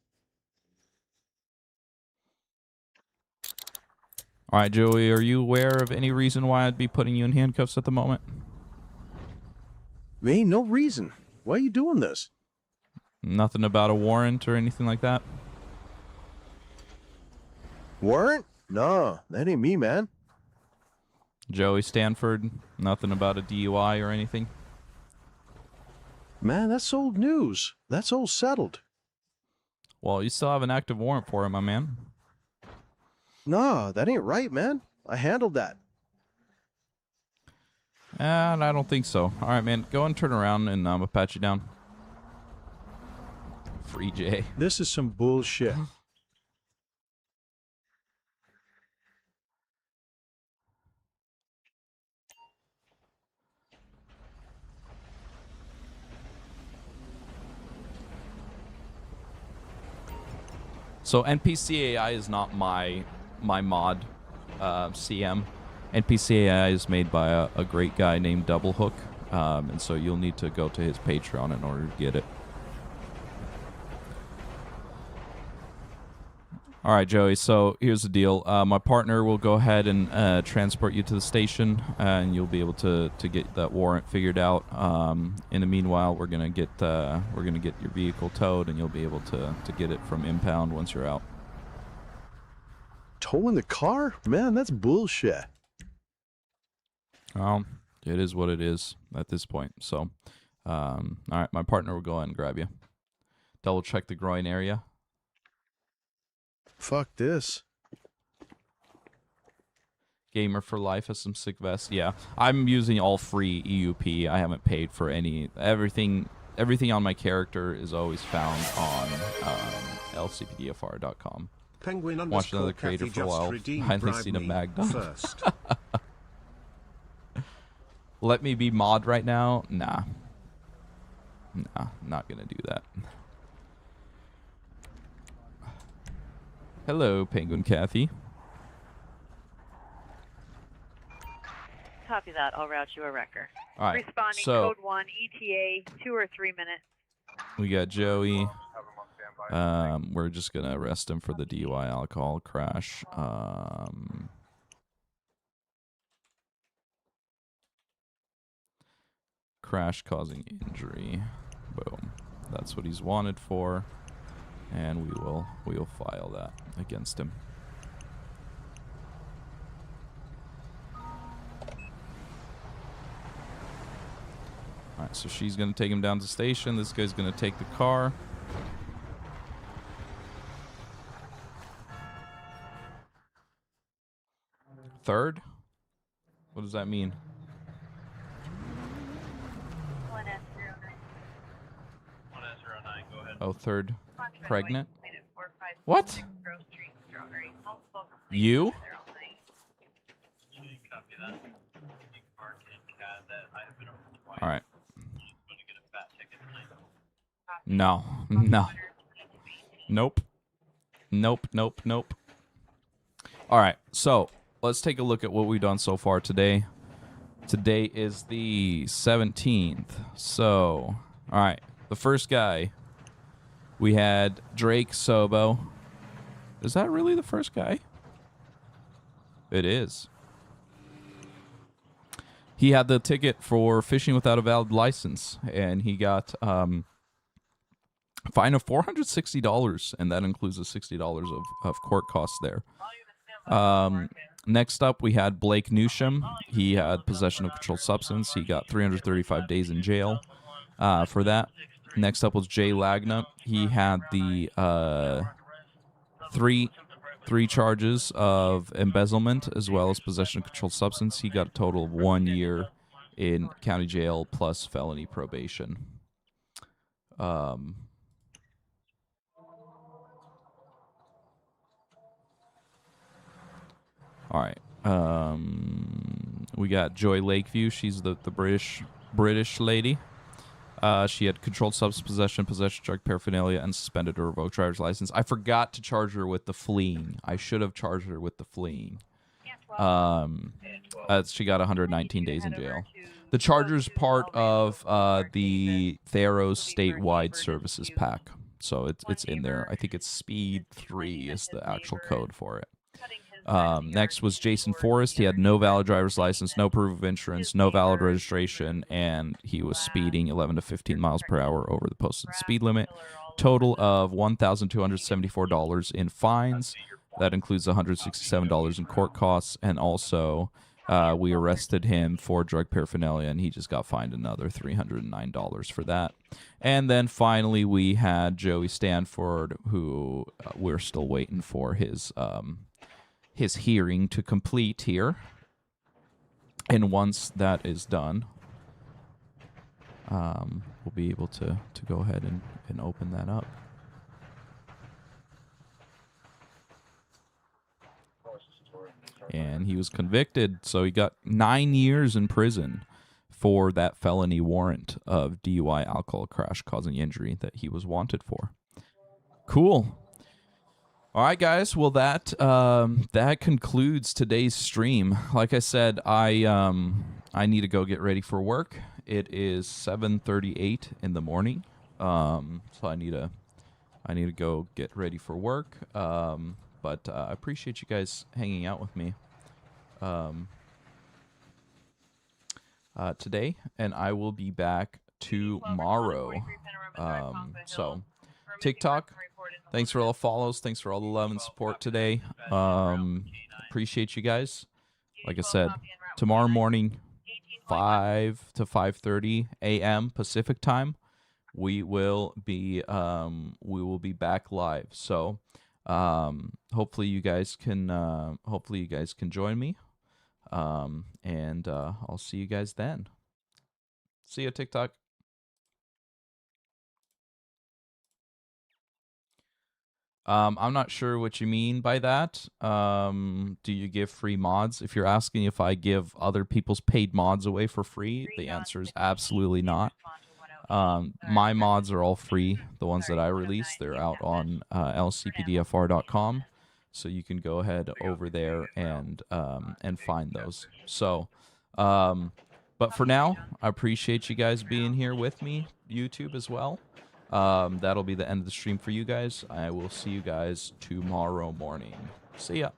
All right, Joey, are you aware of any reason why I'd be putting you in handcuffs at the moment? Ain't no reason. Why are you doing this? Nothing about a warrant or anything like that? Warrant? No, that ain't me, man. Joey Stanford, nothing about a DUI or anything? Man, that's old news. That's all settled. Well, you still have an active warrant for it, my man. No, that ain't right, man. I handled that. And I don't think so. All right, man, go and turn around, and I'm gonna pat you down. Free J. This is some bullshit. So NPC AI is not my mod CM. NPCAI is made by a great guy named Double Hook, and so you'll need to go to his Patreon in order to get it. All right, Joey, so here's the deal. My partner will go ahead and transport you to the station, and you'll be able to get that warrant figured out. In the meanwhile, we're gonna get your vehicle towed, and you'll be able to get it from impound once you're out. Towing the car? Man, that's bullshit. It is what it is at this point. So, all right, my partner will go ahead and grab you. Double check the groin area. Fuck this. Gamer for life has some sick vests. Yeah, I'm using all free EUP. I haven't paid for any. Everything on my character is always found on LSPDFR.com. Penguin Watched another creator for a while. Finally seen a mag first. Let me be mod right now? Nah. Nah, not gonna do that. Hello, Penguin Kathy. Copy that. I'll route you a wrecker. All right, Responding so code 1, ETA, 2 or 3 minutes. we got Joey. We're just gonna arrest him for the DUI alcohol crash. Crash causing injury. Boom. That's what he's wanted for, and we will file that against him. All right, so she's gonna take him down to the station. This guy's gonna take the car. Third? What does that mean? Oh, third. Pregnant? What? You? All right. No. No. Nope. Nope, nope, nope. All right, so let's take a look at what we've done so far today. Today is the 17th. So, all right, the first guy, we had Drake Sobo. Is that really the first guy? It is. He had the ticket for fishing without a valid license, and he got a fine of $460, and that includes the $60 of court costs there. Next up, we had Blake Newsham. He had possession of controlled substance. He got 335 days in jail for that. Next up was Jay Lagna. He had the three charges of embezzlement as well as possession of controlled substance. He got a total of 1 year in county jail plus felony probation. All right. We got Joy Lakeview. She's the British lady. She had controlled substance possession of drug paraphernalia, and suspended or revoked driver's license. I forgot to charge her with the fleeing. I should have charged her with the fleeing. She got 119 days in jail. The charger's part of the Theros statewide services pack, so it's in there. I think it's Speed 3 is the actual code for it. Next was Jason Forrest. He had no valid driver's license, no proof of insurance, no valid registration, and he was speeding 11 to 15 miles per hour over the posted speed limit. Total of $1,274 in fines. That includes $167 in court costs, and also we arrested him for drug paraphernalia, and he just got fined another $309 for that. And then finally we had Joey Stanford, who we're still waiting for his hearing to complete here. And once that is done, we'll be able to go ahead and open that up. And he was convicted, so he got 9 years in prison for that felony warrant of DUI alcohol crash causing injury that he was wanted for. Cool. All right, guys. Well, that concludes today's stream. Like I said, I need to go get ready for work. It is 7:38 in the morning. So I need to go get ready for work. But I appreciate you guys hanging out with me today, and I will be back tomorrow. So TikTok, thanks for all the follows. Thanks for all the love and support today. Appreciate you guys. Like I said, tomorrow morning, 5 to 5:30 a.m. Pacific time, we will be back live. So hopefully you guys can join me. And I'll see you guys then. See you, TikTok. I'm not sure what you mean by that. Do you give free mods? If you're asking if I give other people's paid mods away for free, the answer is absolutely not. My mods are all free. The ones that I release, they're out on lspdfr.com. So you can go ahead over there and find those. So, but for now, I appreciate you guys being here with me, YouTube as well. That'll be the end of the stream for you guys. I will see you guys tomorrow morning. See ya.